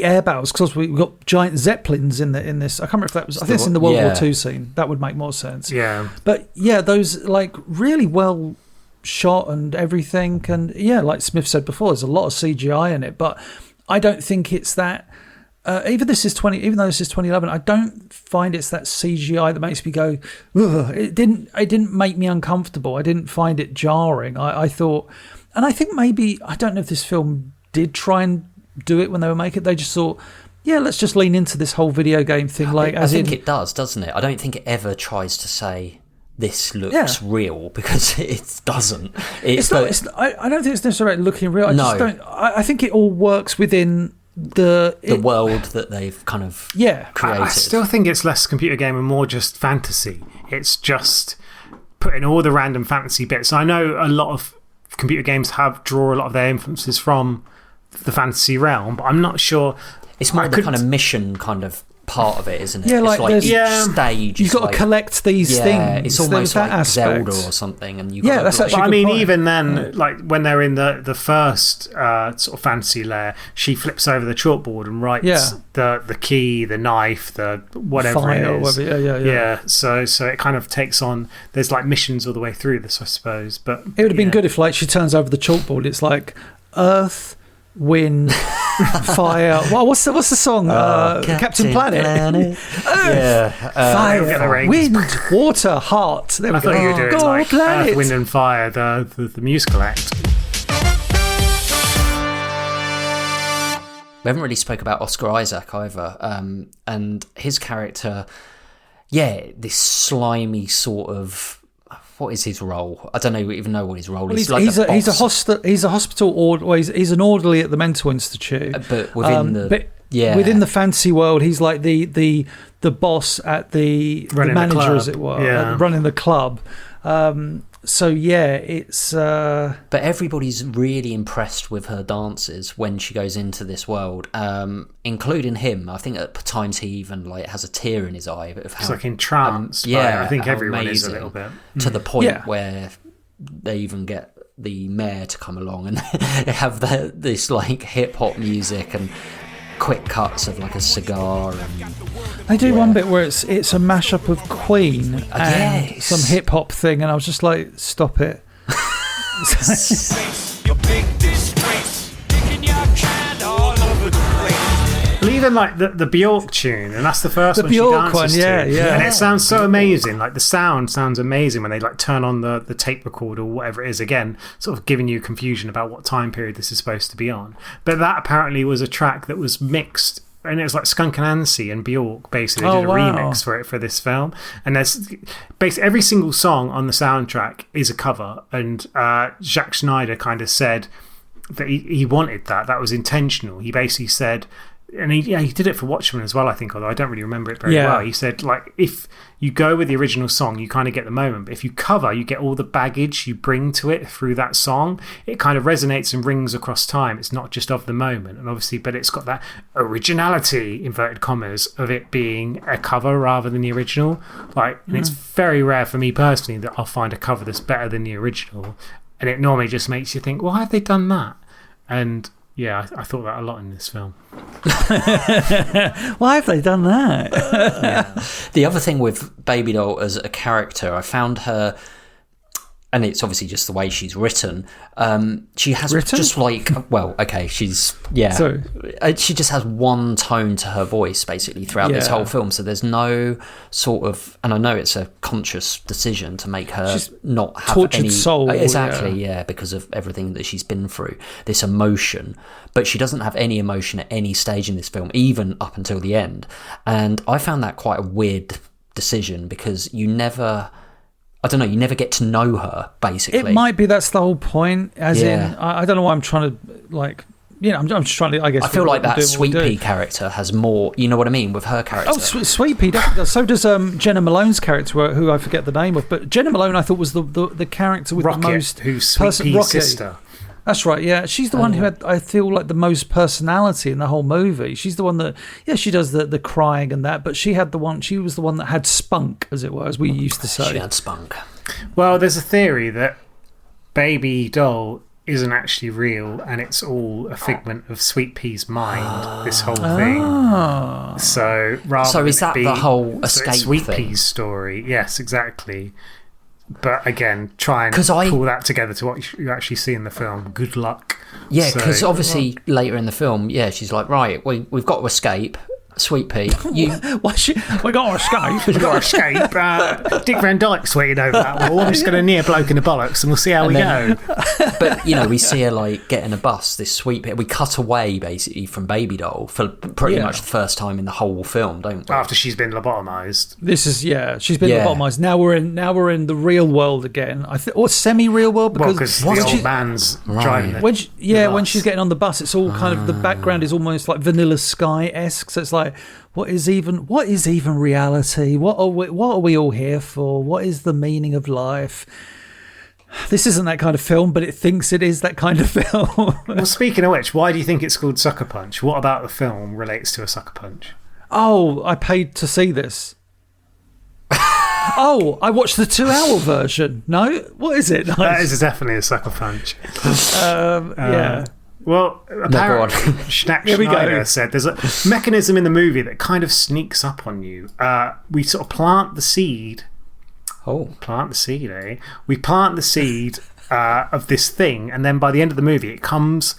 air battles, because we've got giant zeppelins in this. I can't remember if that was. I think it's in the World War II scene. That would make more sense. Yeah. But yeah, those like really well shot and everything, and yeah, like Smith said before, there's a lot of CGI in it, but I don't think it's that even though this is 2011, I don't find it's that CGI that makes me go, ugh. It didn't make me uncomfortable. I didn't find it jarring. I thought, and I think maybe, I don't know if this film did try and do it when they were making it. They just thought, yeah, let's just lean into this whole video game thing. Like, I think it does, doesn't it? I don't think it ever tries to say this looks real, because it doesn't. I don't think it's necessarily looking real. I think it all works within the world that they've kind of created. I still think it's less computer game and more just fantasy. It's just putting all the random fantasy bits. I know a lot of computer games draw a lot of their influences from the fantasy realm, but I'm not sure. It's more the kind of mission kind of part of it, isn't it? Yeah, like it's like stage. You've got to collect these things. It's almost like aspect. Zelda or something. And that's actually. But I mean, even then, like when they're in the first sort of fantasy layer, she flips over the chalkboard and writes the key, the knife, the whatever fire, it is. Yeah. So it kind of takes on. There's like missions all the way through this, I suppose. But it would have been good if, like, she turns over the chalkboard. It's like Earth, wind, fire. Well, what's the song? Captain Planet. Fire, wind, water, heart. I thought you were doing like Earth, Wind and Fire, the musical act. We haven't really spoke about Oscar Isaac either, and his character. Yeah, this slimy sort of. What is his role? I don't even know what his role is. He's a hospital or he's an orderly at the mental institute. But within within the fantasy world, he's like the boss at the manager, as it were, running the club. So yeah, it's. But everybody's really impressed with her dances when she goes into this world, including him. I think at times he even like has a tear in his eye. Of how, it's like entranced. I think everyone is a little bit to the point where they even get the mayor to come along and they have this like hip hop music and quick cuts of like a cigar, and they do one bit where it's a mashup of Queen and some hip hop thing, and I was just like, stop it. Well, even like the Bjork tune, and that's the first one Bjork she dances one, to. And it sounds so amazing. Like the sound sounds amazing when they like turn on the tape recorder or whatever it is. Again, sort of giving you confusion about what time period this is supposed to be on. But that apparently was a track that was mixed. And it was like Skunk Anansie and Bjork basically did a remix for this film. And there's basically every single song on the soundtrack is a cover. And Zack Snyder kind of said that he wanted that. That was intentional. He basically said, and he did it for Watchmen as well, I think, although I don't really remember it very well. He said, like, if you go with the original song, you kind of get the moment. But if you cover, you get all the baggage you bring to it through that song. It kind of resonates and rings across time. It's not just of the moment. And obviously, but it's got that originality, inverted commas, of it being a cover rather than the original. Like, and it's very rare for me personally that I'll find a cover that's better than the original. And it normally just makes you think, well, why have they done that? And yeah, I thought that a lot in this film. Why have they done that? The other thing with Baby Doll as a character, I found her, and it's obviously just the way she's written. She has just like, well, okay, she's, yeah. So, she just has one tone to her voice basically throughout this whole film. So there's no sort of, and I know it's a conscious decision to make her not have tortured any soul. Exactly, because of everything that she's been through, this emotion. But she doesn't have any emotion at any stage in this film, even up until the end. And I found that quite a weird decision because you never get to know her, basically. It might be that's the whole point, as in, I don't know why I'm trying to, like, I'm just trying to, I guess. I feel like that Sweet Pea character has more, you know what I mean, with her character. Oh, Sweet Pea, so does Jenna Malone's character, who I forget the name of, but Jenna Malone I thought was the character with Rocket, the most... who's Sweet Pea's sister. That's right, yeah. She's the one who had, I feel like, the most personality in the whole movie. She's the one that, she does the crying and that, but she was the one that had spunk, as it were, as we used to say. She had spunk. Well, there's a theory that Baby Doll isn't actually real and it's all a figment of Sweet Pea's mind, this whole thing. So rather is that the whole escape Sweet thing? Pea's story? Yes, exactly. But again, try and pull that together to what you actually see in the film. Good luck. Yeah, because obviously later in the film, she's like, right, we've got to escape. Sweet Pea, we got to escape. We've got to escape. Dick Van Dyke's waiting over that wall. I'm just going to near bloke in the bollocks and we'll see how we go. But, we see her like getting a bus, this Sweet Pea. We cut away basically from Baby Doll for pretty much the first time in the whole film, don't we? After she's been lobotomised. This is, she's been lobotomised. Now we're in the real world again. or semi-real world, because the old man's driving it. When she's getting on the bus, it's all kind of, the background is almost like Vanilla Sky-esque, so it's like, what is even reality? What are we all here for? What is the meaning of life? This isn't that kind of film, but it thinks it is that kind of film. Well, speaking of which, why do you think it's called Sucker Punch? What about the film relates to a sucker punch? Oh, I paid to see this. Oh, I watched the 2-hour version. No? What is it? That is definitely a sucker punch. Yeah. Well, apparently, Zack Snyder said there's a mechanism in the movie that kind of sneaks up on you. We sort of plant the seed. Oh. Plant the seed, eh? We plant the seed of this thing, and then by the end of the movie, it kind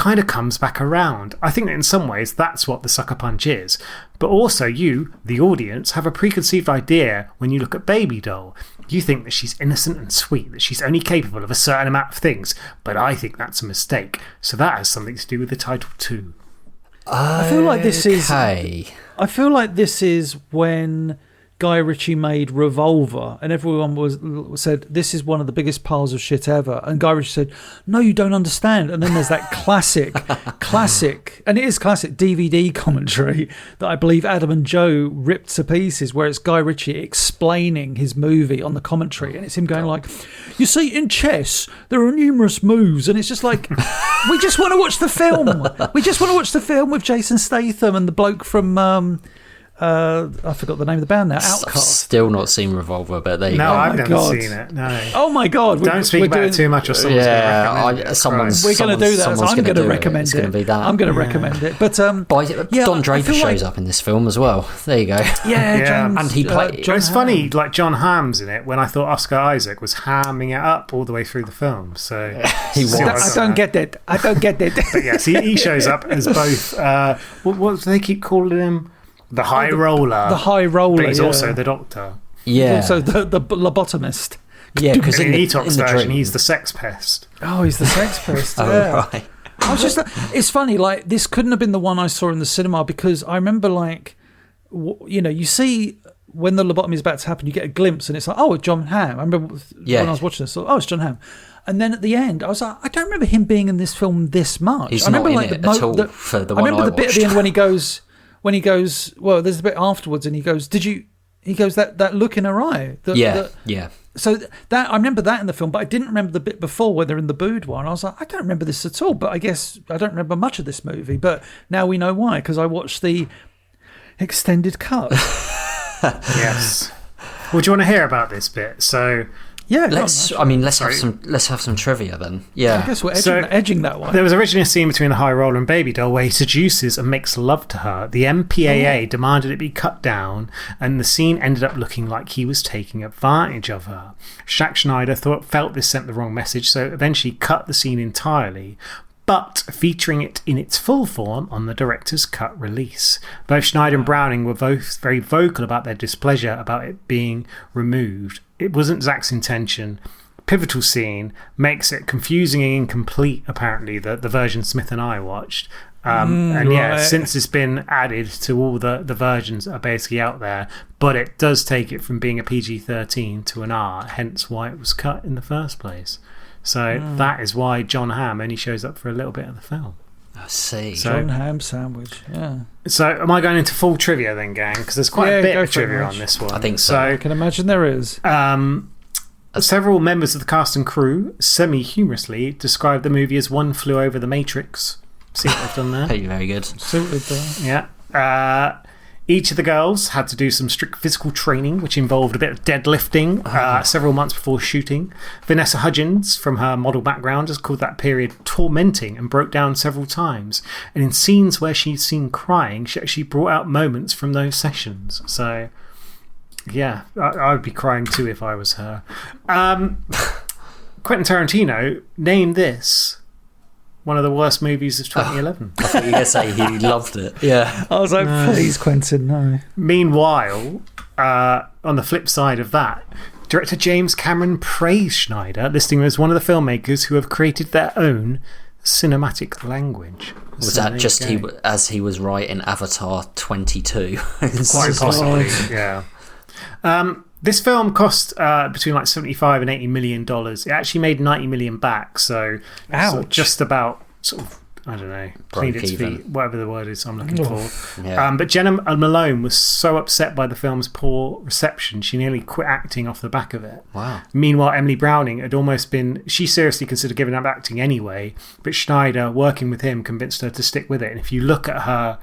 of comes back around. I think that in some ways, that's what the sucker punch is. But also, you, the audience, have a preconceived idea when you look at Baby Doll. You think that she's innocent and sweet, that she's only capable of a certain amount of things, but I think that's a mistake. So that has something to do with the title too. I feel like this is when Guy Ritchie made Revolver, and everyone said this is one of the biggest piles of shit ever, and Guy Ritchie said, no, you don't understand. And then there's that classic, and it is classic DVD commentary that I believe Adam and Joe ripped to pieces, where it's Guy Ritchie explaining his movie on the commentary, and it's him going like, you see, in chess there are numerous moves, and it's just like, we just want to watch the film. We just want to watch the film with Jason Statham and the bloke from I forgot the name of the band now. Outcast. I've still not seen Revolver, but there you go. No, I've never seen it. No. Oh my God! Don't speak about it too much, or someone's going to recommend it. We're going to do that. So I'm going to recommend it. It's going to be that. I'm going to recommend it. But Don Draper shows up in this film as well. There you go. Yeah. And he played. It's funny, like John Hamm's in it. When I thought Oscar Isaac was hamming it up all the way through the film, so he was. I don't get it. But yes, he shows up as both. What do they keep calling him? The high roller. The high roller. But he's also the doctor. Yeah. He's also the lobotomist. Yeah, because in the Etox version, he's the sex pest. Oh, he's the sex pest. Right. I was just. It's funny. Like, this couldn't have been the one I saw in the cinema, because I remember, like, you see when the lobotomy is about to happen, you get a glimpse, and it's like, oh, it's John Hamm. I remember when I was watching this, it's John Hamm. And then at the end, I was like, I don't remember him being in this film this much. He's I remember, not in it at all for the one I remember the bit at the end when he goes, well, there's a bit afterwards, and he goes, that look in her eye. Yeah. So that I remember that in the film, but I didn't remember the bit before where they're in the boudoir, and I was like, I don't remember this at all. But I guess I don't remember much of this movie. But now we know why, because I watched the extended cut. Yes. Well, do you want to hear about this bit? So Yeah, let's have some trivia then. Yeah, I guess we're edging that one. There was originally a scene between the High Roller and Baby Doll where he seduces and makes love to her. The MPAA demanded it be cut down, and the scene ended up looking like he was taking advantage of her. Zack Snyder felt this sent the wrong message, so eventually cut the scene entirely, but featuring it in its full form on the director's cut release. Both Snyder and Browning were both very vocal about their displeasure about it being removed. It wasn't Zack's intention. Pivotal scene makes it confusing and incomplete, apparently, the version Smith and I watched. Since it's been added to all the versions that are basically out there, but it does take it from being a PG-13 to an R, hence why it was cut in the first place. So that is why John Hamm only shows up for a little bit of the film. I see. John Hamm sandwich, yeah. So am I going into full trivia then, gang? Because there's quite a bit of trivia on this one. I think so. I can imagine there is. Several members of the cast and crew, semi-humorously, described the movie as One Flew Over the Matrix. See what they've done there? Very good. Yeah. Each of the girls had to do some strict physical training, which involved a bit of deadlifting several months before shooting. Vanessa Hudgens, from her model background, has called that period tormenting and broke down several times. And in scenes where she's seen crying, she actually brought out moments from those sessions. So, yeah, I would be crying too if I was her. Quentin Tarantino named this one of the worst movies of 2011. I thought you were going to say he loved it. Yeah. I was like, please, Quentin, no. Meanwhile, on the flip side of that, director James Cameron praised Snyder, listing him as one of the filmmakers who have created their own cinematic language. Was that just as he was writing Avatar 22? Quite possibly, yeah. This film cost between like $75 and $80 million. It actually made $90 million back, so just about sort of, I don't know, cleaned its feet, whatever the word is I'm looking for. Yeah. But Jenna Malone was so upset by the film's poor reception, she nearly quit acting off the back of it. Wow. Meanwhile, Emily Browning had almost been, she seriously considered giving up acting anyway, but Schneider, working with him, convinced her to stick with it. And if you look at her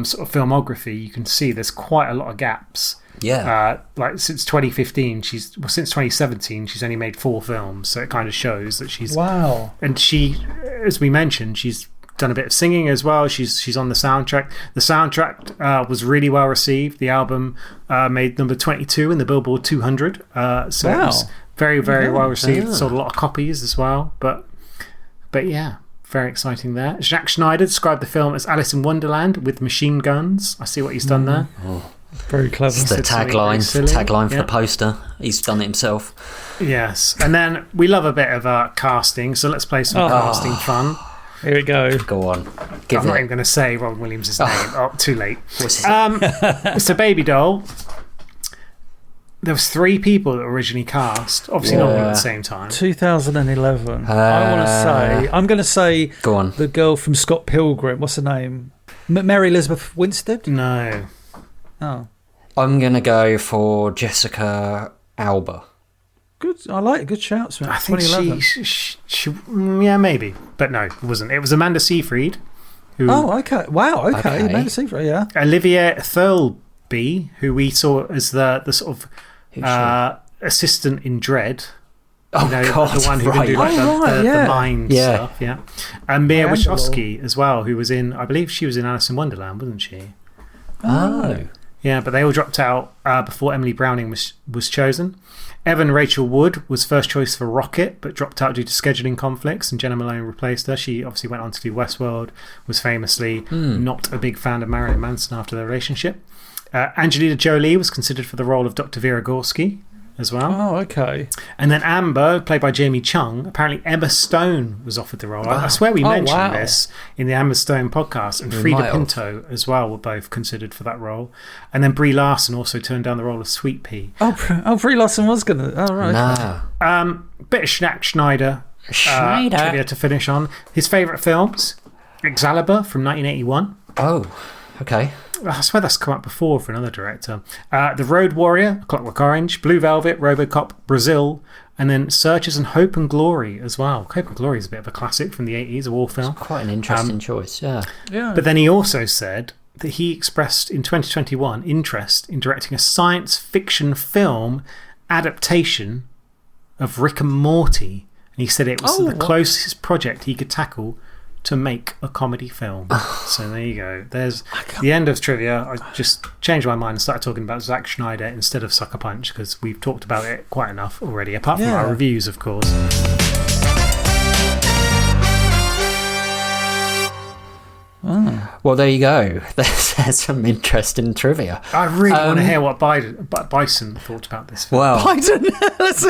sort of filmography, you can see there's quite a lot of gaps. Yeah. Like since 2015, since 2017, she's only made 4 films, so it kind of shows that she's. Wow. And she, as we mentioned, she's done a bit of singing as well. She's on the soundtrack. The soundtrack was really well received. The album made number 22 in the Billboard 200. It was very, very well received. Sold a lot of copies as well. But yeah. Very exciting there. Zack Snyder described the film as Alice in Wonderland with machine guns. I see what he's done there. Very clever. It's the tagline for the poster. He's done it himself. Yes. And then we love a bit of casting, so let's play some casting fun. Here we go. Go on. I'm not even going to say Robin Williams' name. Oh, too late. So Baby Doll. There was 3 people that were originally cast. Obviously not all at the same time. 2011. I'm going to say go on. The girl from Scott Pilgrim. What's her name? Mary Elizabeth Winstead? No. Oh. I'm going to go for Jessica Alba. Good. I like it. Good shouts, man. I think she yeah, maybe. But no, it wasn't. It was Amanda Seyfried. Okay. Wow, okay. Amanda Seyfried, yeah. Olivia Thirlby, who we saw as the sort of assistant in Dread. God, the one who can do the mind stuff, yeah. And Mia Wachowski as well, who was in, I believe she was in Alice in Wonderland, wasn't she? Oh. Yeah, but they all dropped out before Emily Browning was chosen. Evan Rachel Wood was first choice for Rocket, but dropped out due to scheduling conflicts, and Jenna Malone replaced her. She obviously went on to do Westworld, was famously not a big fan of Marilyn Manson after their relationship. Angelina Jolie was considered for the role of Dr. Vera Gorski as well. Oh, okay. And then Amber, played by Jamie Chung, apparently Emma Stone was offered the role. I swear we mentioned this in the Emma Stone podcast, and Frida Pinto as well were both considered for that role. And then Brie Larson also turned down the role of Sweet Pea. Oh, Brie Larson was going to. Oh, right. Nah. Bit of Zack Snyder trivia to finish on. His favourite films: Excalibur from 1981. Oh, okay. I swear that's come up before for another director. The Road Warrior, Clockwork Orange, Blue Velvet, Robocop, Brazil, and then Searchers and Hope and Glory as well. Hope and Glory is a bit of a classic from the 80s, a war film. It's quite an interesting choice, yeah. But then he also said that he expressed in 2021 interest in directing a science fiction film adaptation of Rick and Morty. And he said it was the closest project he could tackle to make a comedy film. So there you go. There's the end of trivia. I just changed my mind and started talking about Zack Snyder instead of Sucker Punch because we've talked about it quite enough already, apart from our reviews, of course. Well, there you go. There's some interesting trivia. I really want to hear what Bison thought about this film. Well, Biden. let's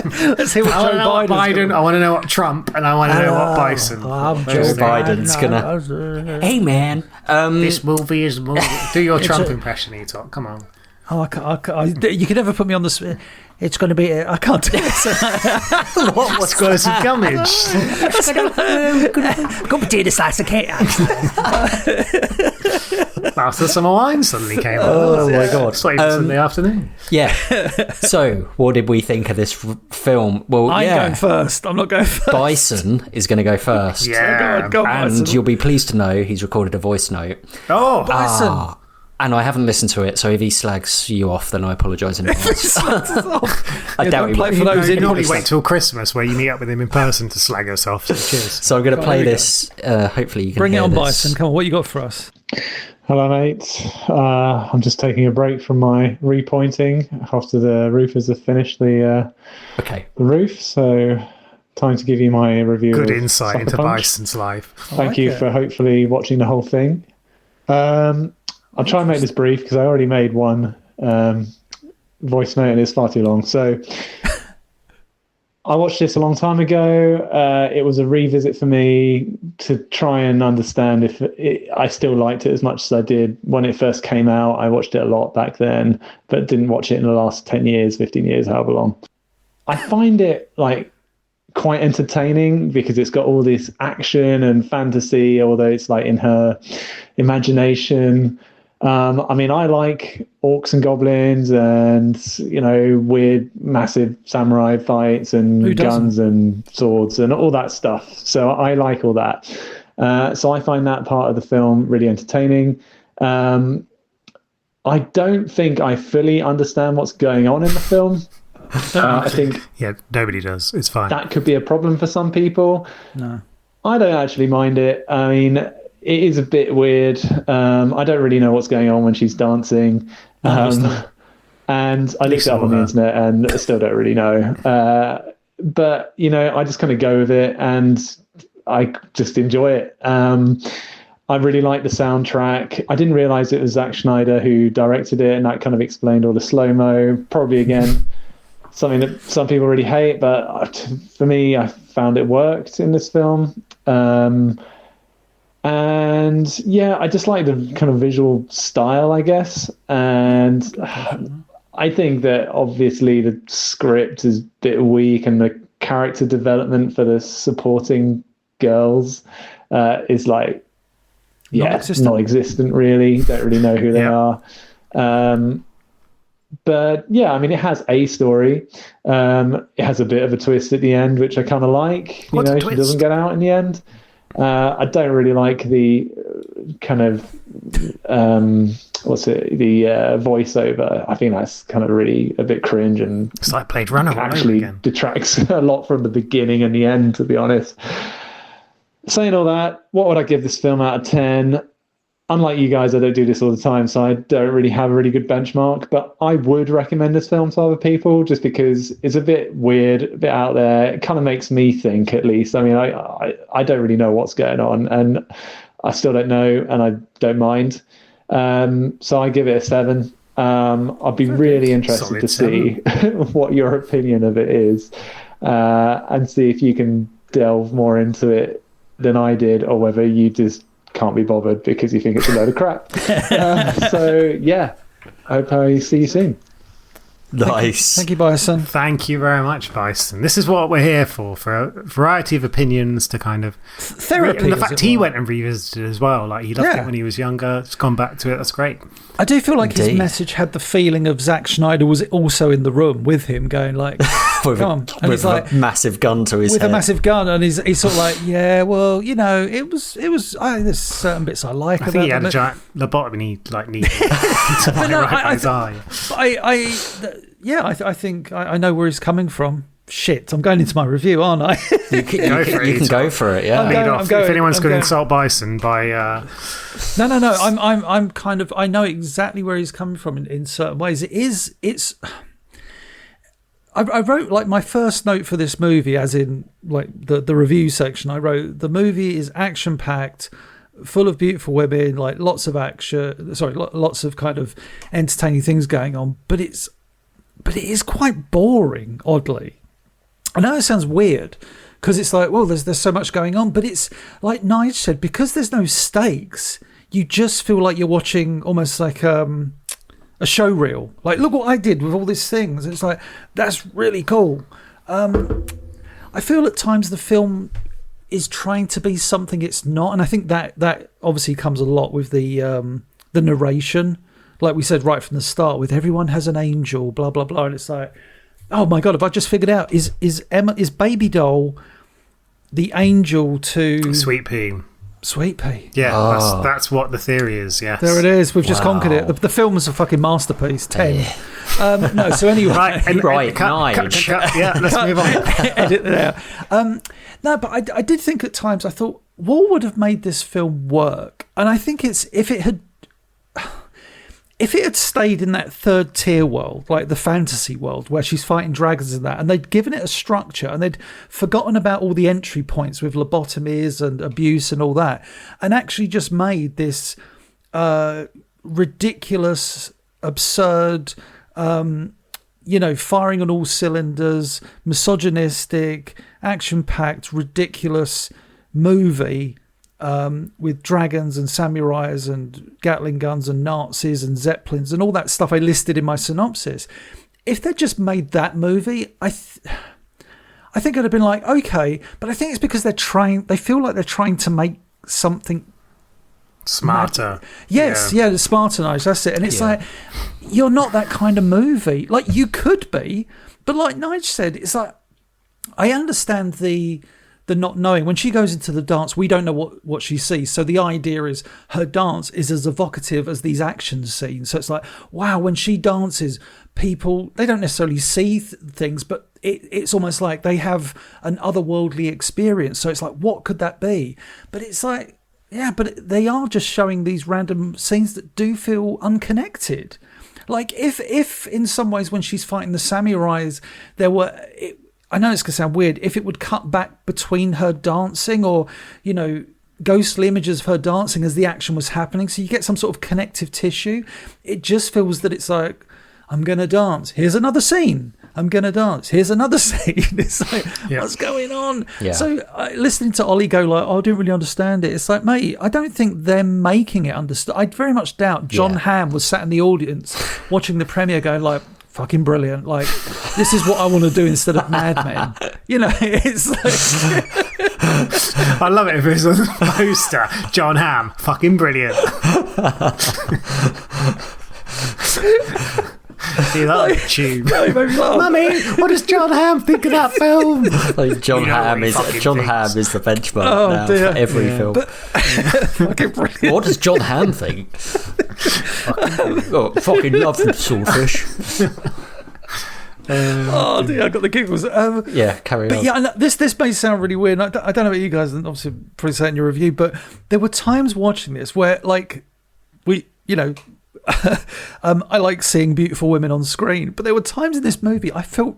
hear what Joe Biden. I want to know what Trump, and I want to know what Bison. Joe Biden's gonna. Hey, man. This movie is a movie. Do your Trump impression, Etok. Come on. Oh, you can never put me on the. It's going to be. I can't do it. What's got some gummage? Got potato slice. I can't. After summer wine suddenly came out. Oh my god! Sunday afternoon. Yeah. So, what did we think of this film? Well, I'm going first. I'm not going first. Bison is going to go first. Yeah. Go and Bison. You'll be pleased to know he's recorded a voice note. Oh, Bison. And I haven't listened to it, so if he slags you off, then I apologise in advance. I doubt he will. You normally wait till Christmas where you meet up with him in person to slag us off. So cheers. So I'm going to play this. Hopefully you can bring it on, this. Bison. Come on, what you got for us? Hello, mates. I'm just taking a break from my repointing after the roofers have finished the roof. So time to give you my review. Good of insight Sucker into Punch. Bison's life. Thank you for hopefully watching the whole thing. I'll try and make this brief because I already made one voice note and it's far too long. So I watched this a long time ago. It was a revisit for me to try and understand if I still liked it as much as I did when it first came out. I watched it a lot back then, but didn't watch it in the last 10 years, 15 years, however long. I find it quite entertaining because it's got all this action and fantasy, although it's in her imagination. I like orcs and goblins and, weird, massive samurai fights and guns and swords and all that stuff. So I like all that. So I find that part of the film really entertaining. I don't think I fully understand what's going on in the film. I think nobody does. It's fine. That could be a problem for some people. No, I don't actually mind it. I mean, it is a bit weird. I don't really know what's going on when she's dancing. And I looked it up on the internet and I still don't really know. But, I just kind of go with it and I just enjoy it. I really like the soundtrack. I didn't realize it was Zack Snyder who directed it, and that kind of explained all the slow-mo. Probably, again, something that some people really hate, but for me, I found it worked in this film. And yeah, I just like the kind of visual style, I guess. And I think that obviously the script is a bit weak and the character development for the supporting girls is non-existent really. Don't really know who they are. But yeah, I mean, it has a story. It has a bit of a twist at the end, which I kind of like. She doesn't get out in the end. I don't really like the kind of voiceover. I think that's kind of really a bit cringe and it's like Blade Runner actually detracts a lot from the beginning and the end, to be honest. Saying all that, what would I give this film out of 10? Unlike you guys, I don't do this all the time, so I don't really have a really good benchmark, but I would recommend this film to other people just because it's a bit weird, a bit out there. It kind of makes me think, at least. I mean, I don't really know what's going on, and I still don't know, and I don't mind. So I give it a 7. I'd be really interested to see what your opinion of it is, and see if you can delve more into it than I did, or whether you just can't be bothered because you think it's a load of crap. So yeah, I hope I see you soon. Nice. Thank you, Bison. Thank you very much, Bison. This is what we're here for a variety of opinions to kind of therapy. And the fact he went and revisited as well. Like he loved it when he was younger. He's gone back to it. That's great. I do feel like his message had the feeling of Zack Snyder was also in the room with him, going like, with a massive gun to his head. With a massive gun, and he's sort of like, yeah, well, it was. There's certain bits I like. I think he had a giant lobotomy needle to his eye. I think I know where he's coming from. Shit, I'm going into my review, aren't I? You can go for it. Yeah. If anyone's going to insult Bison by No. I'm kind of. I know exactly where he's coming from in certain ways. It's. I wrote like my first note for this movie, as in like the review section. I wrote the movie is action packed, full of beautiful women, like lots of action. Sorry, lots of kind of entertaining things going on. But it is quite boring, oddly. I know it sounds weird because it's like, well, there's so much going on, but it's like Nige said, because there's no stakes, you just feel like you're watching almost like a show reel. Like, look what I did with all these things. It's like, that's really cool. I feel at times the film is trying to be something it's not, and I think that obviously comes a lot with the narration. Like we said right from the start, with everyone has an angel, blah blah blah, and it's like, oh my god, have I just figured out? Is Baby Doll the angel to Sweet Pea? Sweet Pea. Yeah, that's what the theory is. Yes, there it is. We've just conquered it. The film is a fucking masterpiece. 10. No, so anyway, Nige. Yeah, let's move on. Edit it out. No, but I did think at times, I thought, what would have made this film work? And I think it's if it had stayed in that third tier world, like the fantasy world where she's fighting dragons and that, and they'd given it a structure and they'd forgotten about all the entry points with lobotomies and abuse and all that, and actually just made this ridiculous, absurd, firing on all cylinders, misogynistic, action-packed, ridiculous movie with dragons and samurais and Gatling guns and Nazis and Zeppelins and all that stuff I listed in my synopsis. If they'd just made that movie, I think I'd have been like, okay, but I think it's because they feel like they're trying to make something smarter. Yes, the smarter Nige, that's it. And it's like, you're not that kind of movie. Like, you could be, but like Nige said, it's like, I understand the not knowing. When she goes into the dance, we don't know what she sees. So the idea is her dance is as evocative as these action scenes. So it's like, wow, when she dances, people, they don't necessarily see things, but it's almost like they have an otherworldly experience. So it's like, what could that be? But it's like, yeah, but they are just showing these random scenes that do feel unconnected. Like if in some ways when she's fighting the samurais, I know it's going to sound weird, if it would cut back between her dancing or, ghostly images of her dancing as the action was happening, so you get some sort of connective tissue, it just feels that it's like, I'm going to dance. Here's another scene. I'm going to dance. Here's another scene. It's like, what's going on? Yeah. So listening to Ollie go like, I didn't really understand it. It's like, mate, I don't think they're making it understood. I very much doubt John Hamm was sat in the audience watching the premiere going like, fucking brilliant. Like, this is what I want to do instead of Mad Men. It's like... I love it if it's on the poster. John Hamm, fucking brilliant. See that tube? Mummy, what does John Hamm think of that film? Like John Hamm is the benchmark now for every film. But, what does John Hamm think? Fucking love swordfish. Oh dear, I got the giggles. Carry on. But yeah, this may sound really weird. I don't know about you guys, and obviously probably say it in your review, but there were times watching this where, like, I like seeing beautiful women on screen, but there were times in this movie I felt,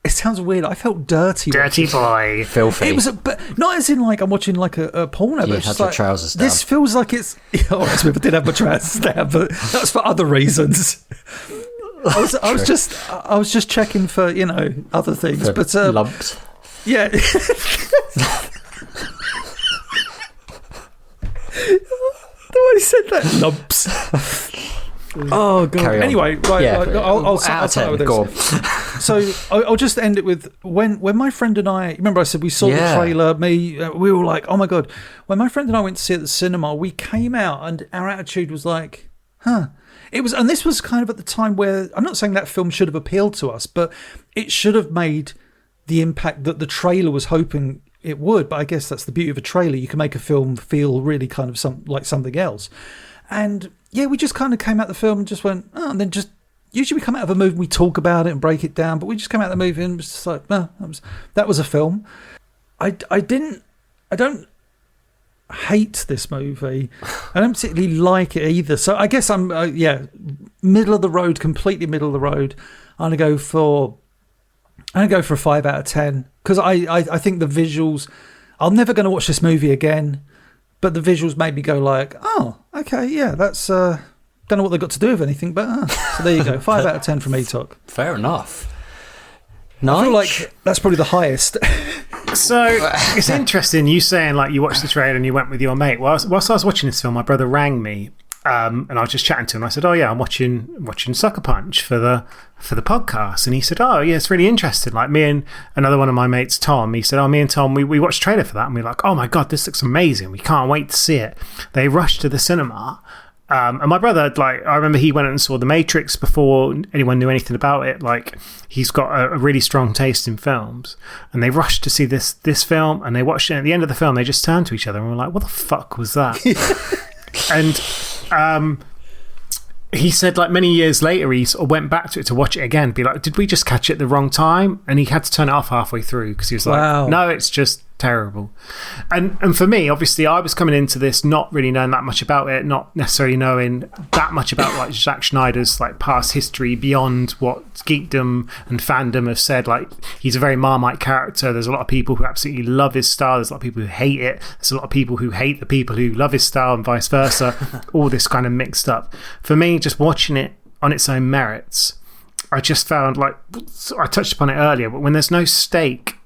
it sounds weird, I felt dirty. Dirty boy. Filthy. It was, but not as in like I'm watching like a porno, but had your trousers down. This feels like it's, I did have my trousers down, but that's for other reasons. I was just checking for, other things. But lumps. Yeah. The way he said that. Lumps. Oh god. Anyway, right. I'll start with this. So I'll just end it with when my friend and I, remember I said we saw the trailer. We were like, oh my god. When my friend and I went to see it at the cinema, we came out and our attitude was like, huh. It was, and this was kind of at the time where, I'm not saying that film should have appealed to us, but it should have made the impact that the trailer was hoping it would. But I guess that's the beauty of a trailer. You can make a film feel really kind of like something else. And yeah, we just kind of came out the film and just went, oh, and then just, usually we come out of a movie and we talk about it and break it down, but we just come out of the movie and it's just like, no, that was a film. I don't hate this movie. I don't particularly like it either. So I guess I'm middle of the road, completely middle of the road. I'm gonna go for a 5 out of 10 because I think the visuals. I'm never going to watch this movie again, but the visuals made me go like, oh, okay, yeah, that's don't know what they've got to do with anything, but so there you go, 5 out of 10 from ETOC. Fair enough. I feel like that's probably the highest. So it's interesting you saying like you watched the trailer and you went with your mate. Whilst I was watching this film, my brother rang me and I was just chatting to him. I said, "Oh yeah, I'm watching Sucker Punch for the podcast." And he said, "Oh yeah, it's really interesting." Like me and another one of my mates, Tom. He said, "Oh, me and Tom, we watched the trailer for that, and we were like, oh my god, this looks amazing. We can't wait to see it." They rushed to the cinema. And my brother, like, I remember he went and saw The Matrix before anyone knew anything about it. Like, he's got a really strong taste in films. And they rushed to see this film, and they watched it. And at the end of the film, they just turned to each other and were like, "What the fuck was that?" And he said, like, many years later, he sort of went back to it to watch it again, be like, "Did we just catch it at the wrong time?" And he had to turn it off halfway through because he was like, wow. "No, it's just terrible." And for me, obviously, I was coming into this not really knowing that much about it, not necessarily knowing that much about like Zack Snyder's like past history beyond what geekdom and fandom have said. Like, he's a very Marmite character. There's a lot of people who absolutely love his style. There's a lot of people who hate it. There's a lot of people who hate the people who love his style and vice versa. All this kind of mixed up. For me, just watching it on its own merits, I just found, like, I touched upon it earlier, but when there's no stake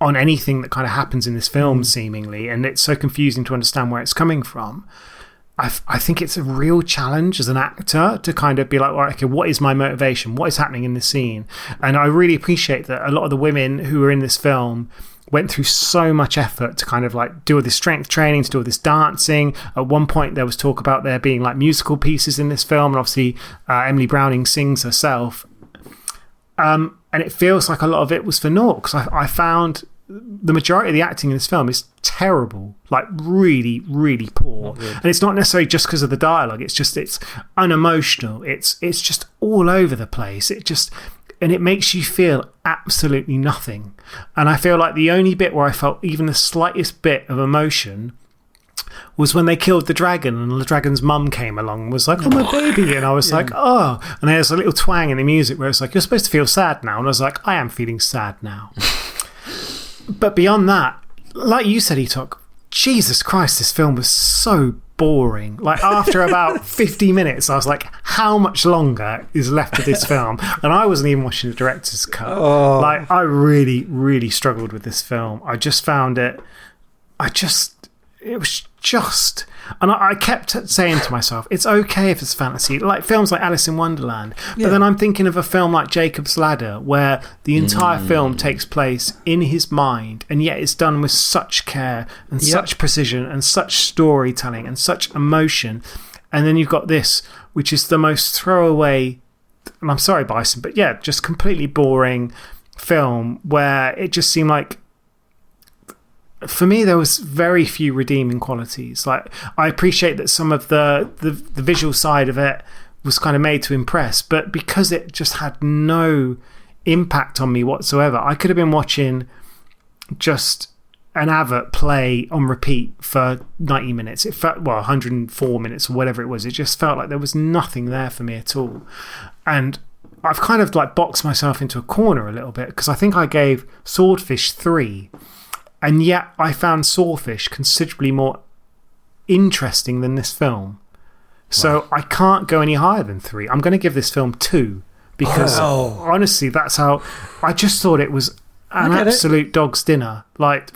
on anything that kind of happens in this film, seemingly, and it's so confusing to understand where it's coming from, I think it's a real challenge as an actor to kind of be like, well, okay, what is my motivation? What is happening in this scene? And I really appreciate that a lot of the women who were in this film went through so much effort to kind of like do all this strength training, to do all this dancing. At one point, there was talk about there being like musical pieces in this film, and obviously Emily Browning sings herself. And it feels like a lot of it was for naught, because I found the majority of the acting in this film is terrible, like really, really poor. And it's not necessarily just because of the dialogue. It's just, it's unemotional. It's just all over the place. And it makes you feel absolutely nothing. And I feel like the only bit where I felt even the slightest bit of emotion was when they killed the dragon and the dragon's mum came along and was like, "Oh, my baby." And I was like, "Oh." And there's a little twang in the music where it's like, "You're supposed to feel sad now." And I was like, "I am feeling sad now." But beyond that, like you said, Etok, Jesus Christ, this film was so boring. Like, after about 50 minutes, I was like, how much longer is left of this film? And I wasn't even watching the director's cut. Like, I really, really struggled with this film. I just found it, it was just, and I kept saying to myself, it's okay if it's fantasy, like films like Alice in Wonderland. But then I'm thinking of a film like Jacob's Ladder, where the entire film takes place in his mind, and yet it's done with such care and such precision and such storytelling and such emotion. And then you've got this, which is the most throwaway, and I'm sorry, Bison, but yeah, just completely boring film where it just seemed like, for me, there was very few redeeming qualities. Like, I appreciate that some of the visual side of it was kind of made to impress, but because it just had no impact on me whatsoever, I could have been watching just an advert play on repeat for 90 minutes. It felt, 104 minutes or whatever it was. It just felt like there was nothing there for me at all. And I've kind of like boxed myself into a corner a little bit, because I think I gave Swordfish 3. And yet I found Swordfish considerably more interesting than this film. So I can't go any higher than 3. I'm going to give this film 2, because honestly, that's how I just thought it was an absolute dog's dinner. Like,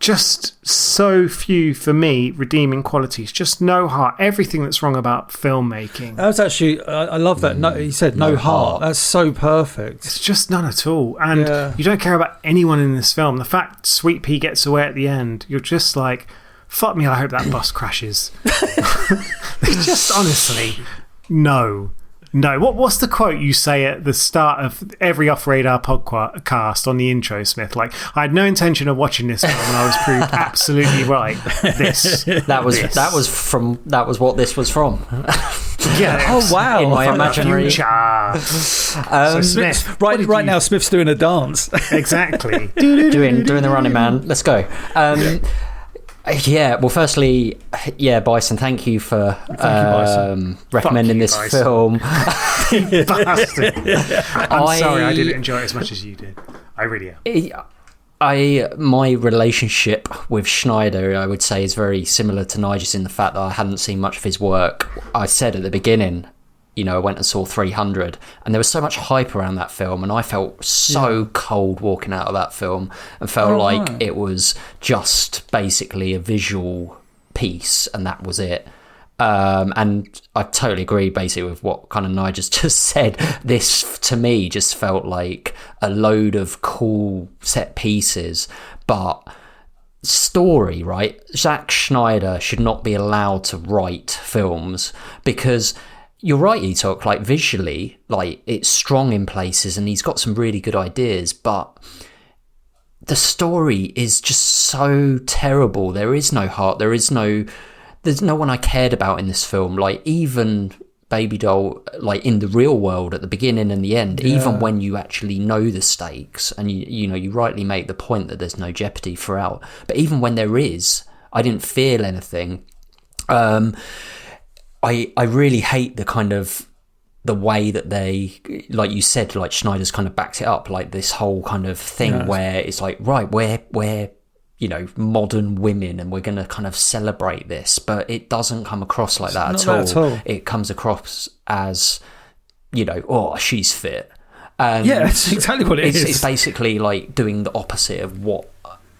just so few, for me, redeeming qualities. Just no heart. Everything that's wrong about filmmaking. That was actually, I love that. No, he said no heart. That's so perfect. It's just none at all. And you don't care about anyone in this film. The fact Sweet Pea gets away at the end, you're just like, fuck me, I hope that bus crashes. It's just, honestly, no. What's the quote you say at the start of every Off Radar podcast on the intro, Smith? Like, I had no intention of watching this film, and I was proved absolutely right. That was what this was from. Yeah. Oh, wow. In my From the imaginary. future. So Smith, Right now, Smith's doing a dance. Exactly. doing the Running Man. Let's go. Yeah, well, firstly, Bison, thank you for recommending this film. Bastard. I'm sorry, I didn't enjoy it as much as you did. I really am. My relationship with Schneider, I would say, is very similar to Nigel's in the fact that I hadn't seen much of his work. I said at the beginning, I went and saw 300, and there was so much hype around that film, and I felt so cold walking out of that film and felt like it was just basically a visual piece, and that was it. And I totally agree basically with what kind of Nigel's just said. This, to me, just felt like a load of cool set pieces, but story, right? Zack Snyder should not be allowed to write films because... You're right, Etok, like visually, like it's strong in places and he's got some really good ideas, but the story is just so terrible. There is no heart. There's no one I cared about in this film. Like even Baby Doll, like in the real world at the beginning and the end, even when you actually know the stakes and you rightly make the point that there's no jeopardy throughout. But even when there is, I didn't feel anything. I really hate the way that they, like you said, like Schneider's kind of backs it up, like this whole kind of thing where it's like, right, we're modern women and we're going to kind of celebrate this, but it doesn't come across like that at all. It comes across as, she's fit. That's exactly what it is. It's basically like doing the opposite of what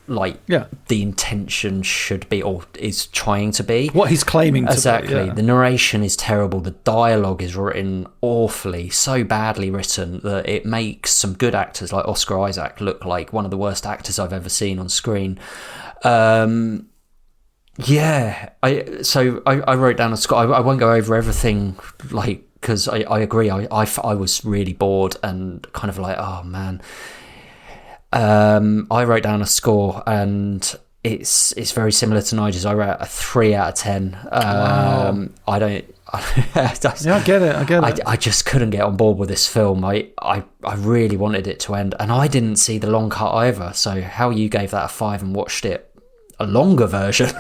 the intention should be or is trying to be. What he's claiming to be. Exactly. The narration is terrible. The dialogue is written awfully, so badly written that it makes some good actors like Oscar Isaac look like one of the worst actors I've ever seen on screen. I wrote down a score. I won't go over everything, because I agree. I was really bored and kind of like, oh man. I wrote down a score and it's very similar to Nigel's. I wrote a 3 out of 10. Wow. I get it. I just couldn't get on board with this film. I really wanted it to end, and I didn't see the long cut either. So how you gave that a 5 and watched it a longer version?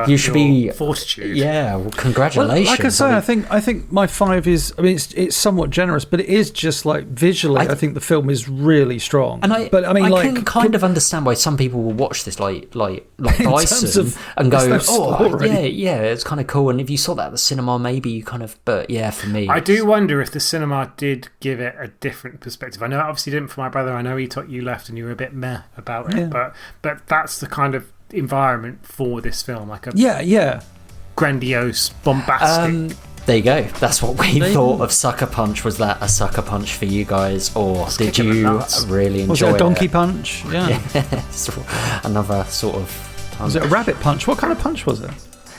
You should be fortitude. Yeah, well, congratulations. Well, like I say, I think my 5 is. I mean, it's somewhat generous, but it is just like visually. I think the film is really strong. And I can kind of understand why some people will watch this like Bison and go, it's kind of cool. And if you saw that at the cinema, maybe you kind of. But yeah, for me, I do wonder if the cinema did give it a different perspective. I know it obviously didn't for my brother. I know you left and you were a bit meh about it, but that's the kind of environment for this film, like a grandiose, bombastic. There you go. That's what we thought of Sucker Punch. Was that a sucker punch for you guys, or did you really enjoy it? Was it a donkey punch? Yeah. Another sort of. Was it a rabbit punch? What kind of punch was it?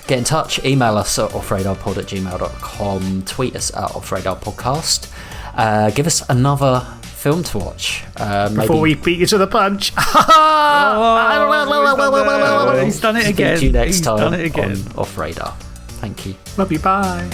Get in touch. Email us at offradarpod@gmail.com. Tweet us at offradarpodcast. Give us another film to watch before we beat you to the punch. He's done it again. See you next time done it again. on Off Radar. Thank you. Love you. Bye.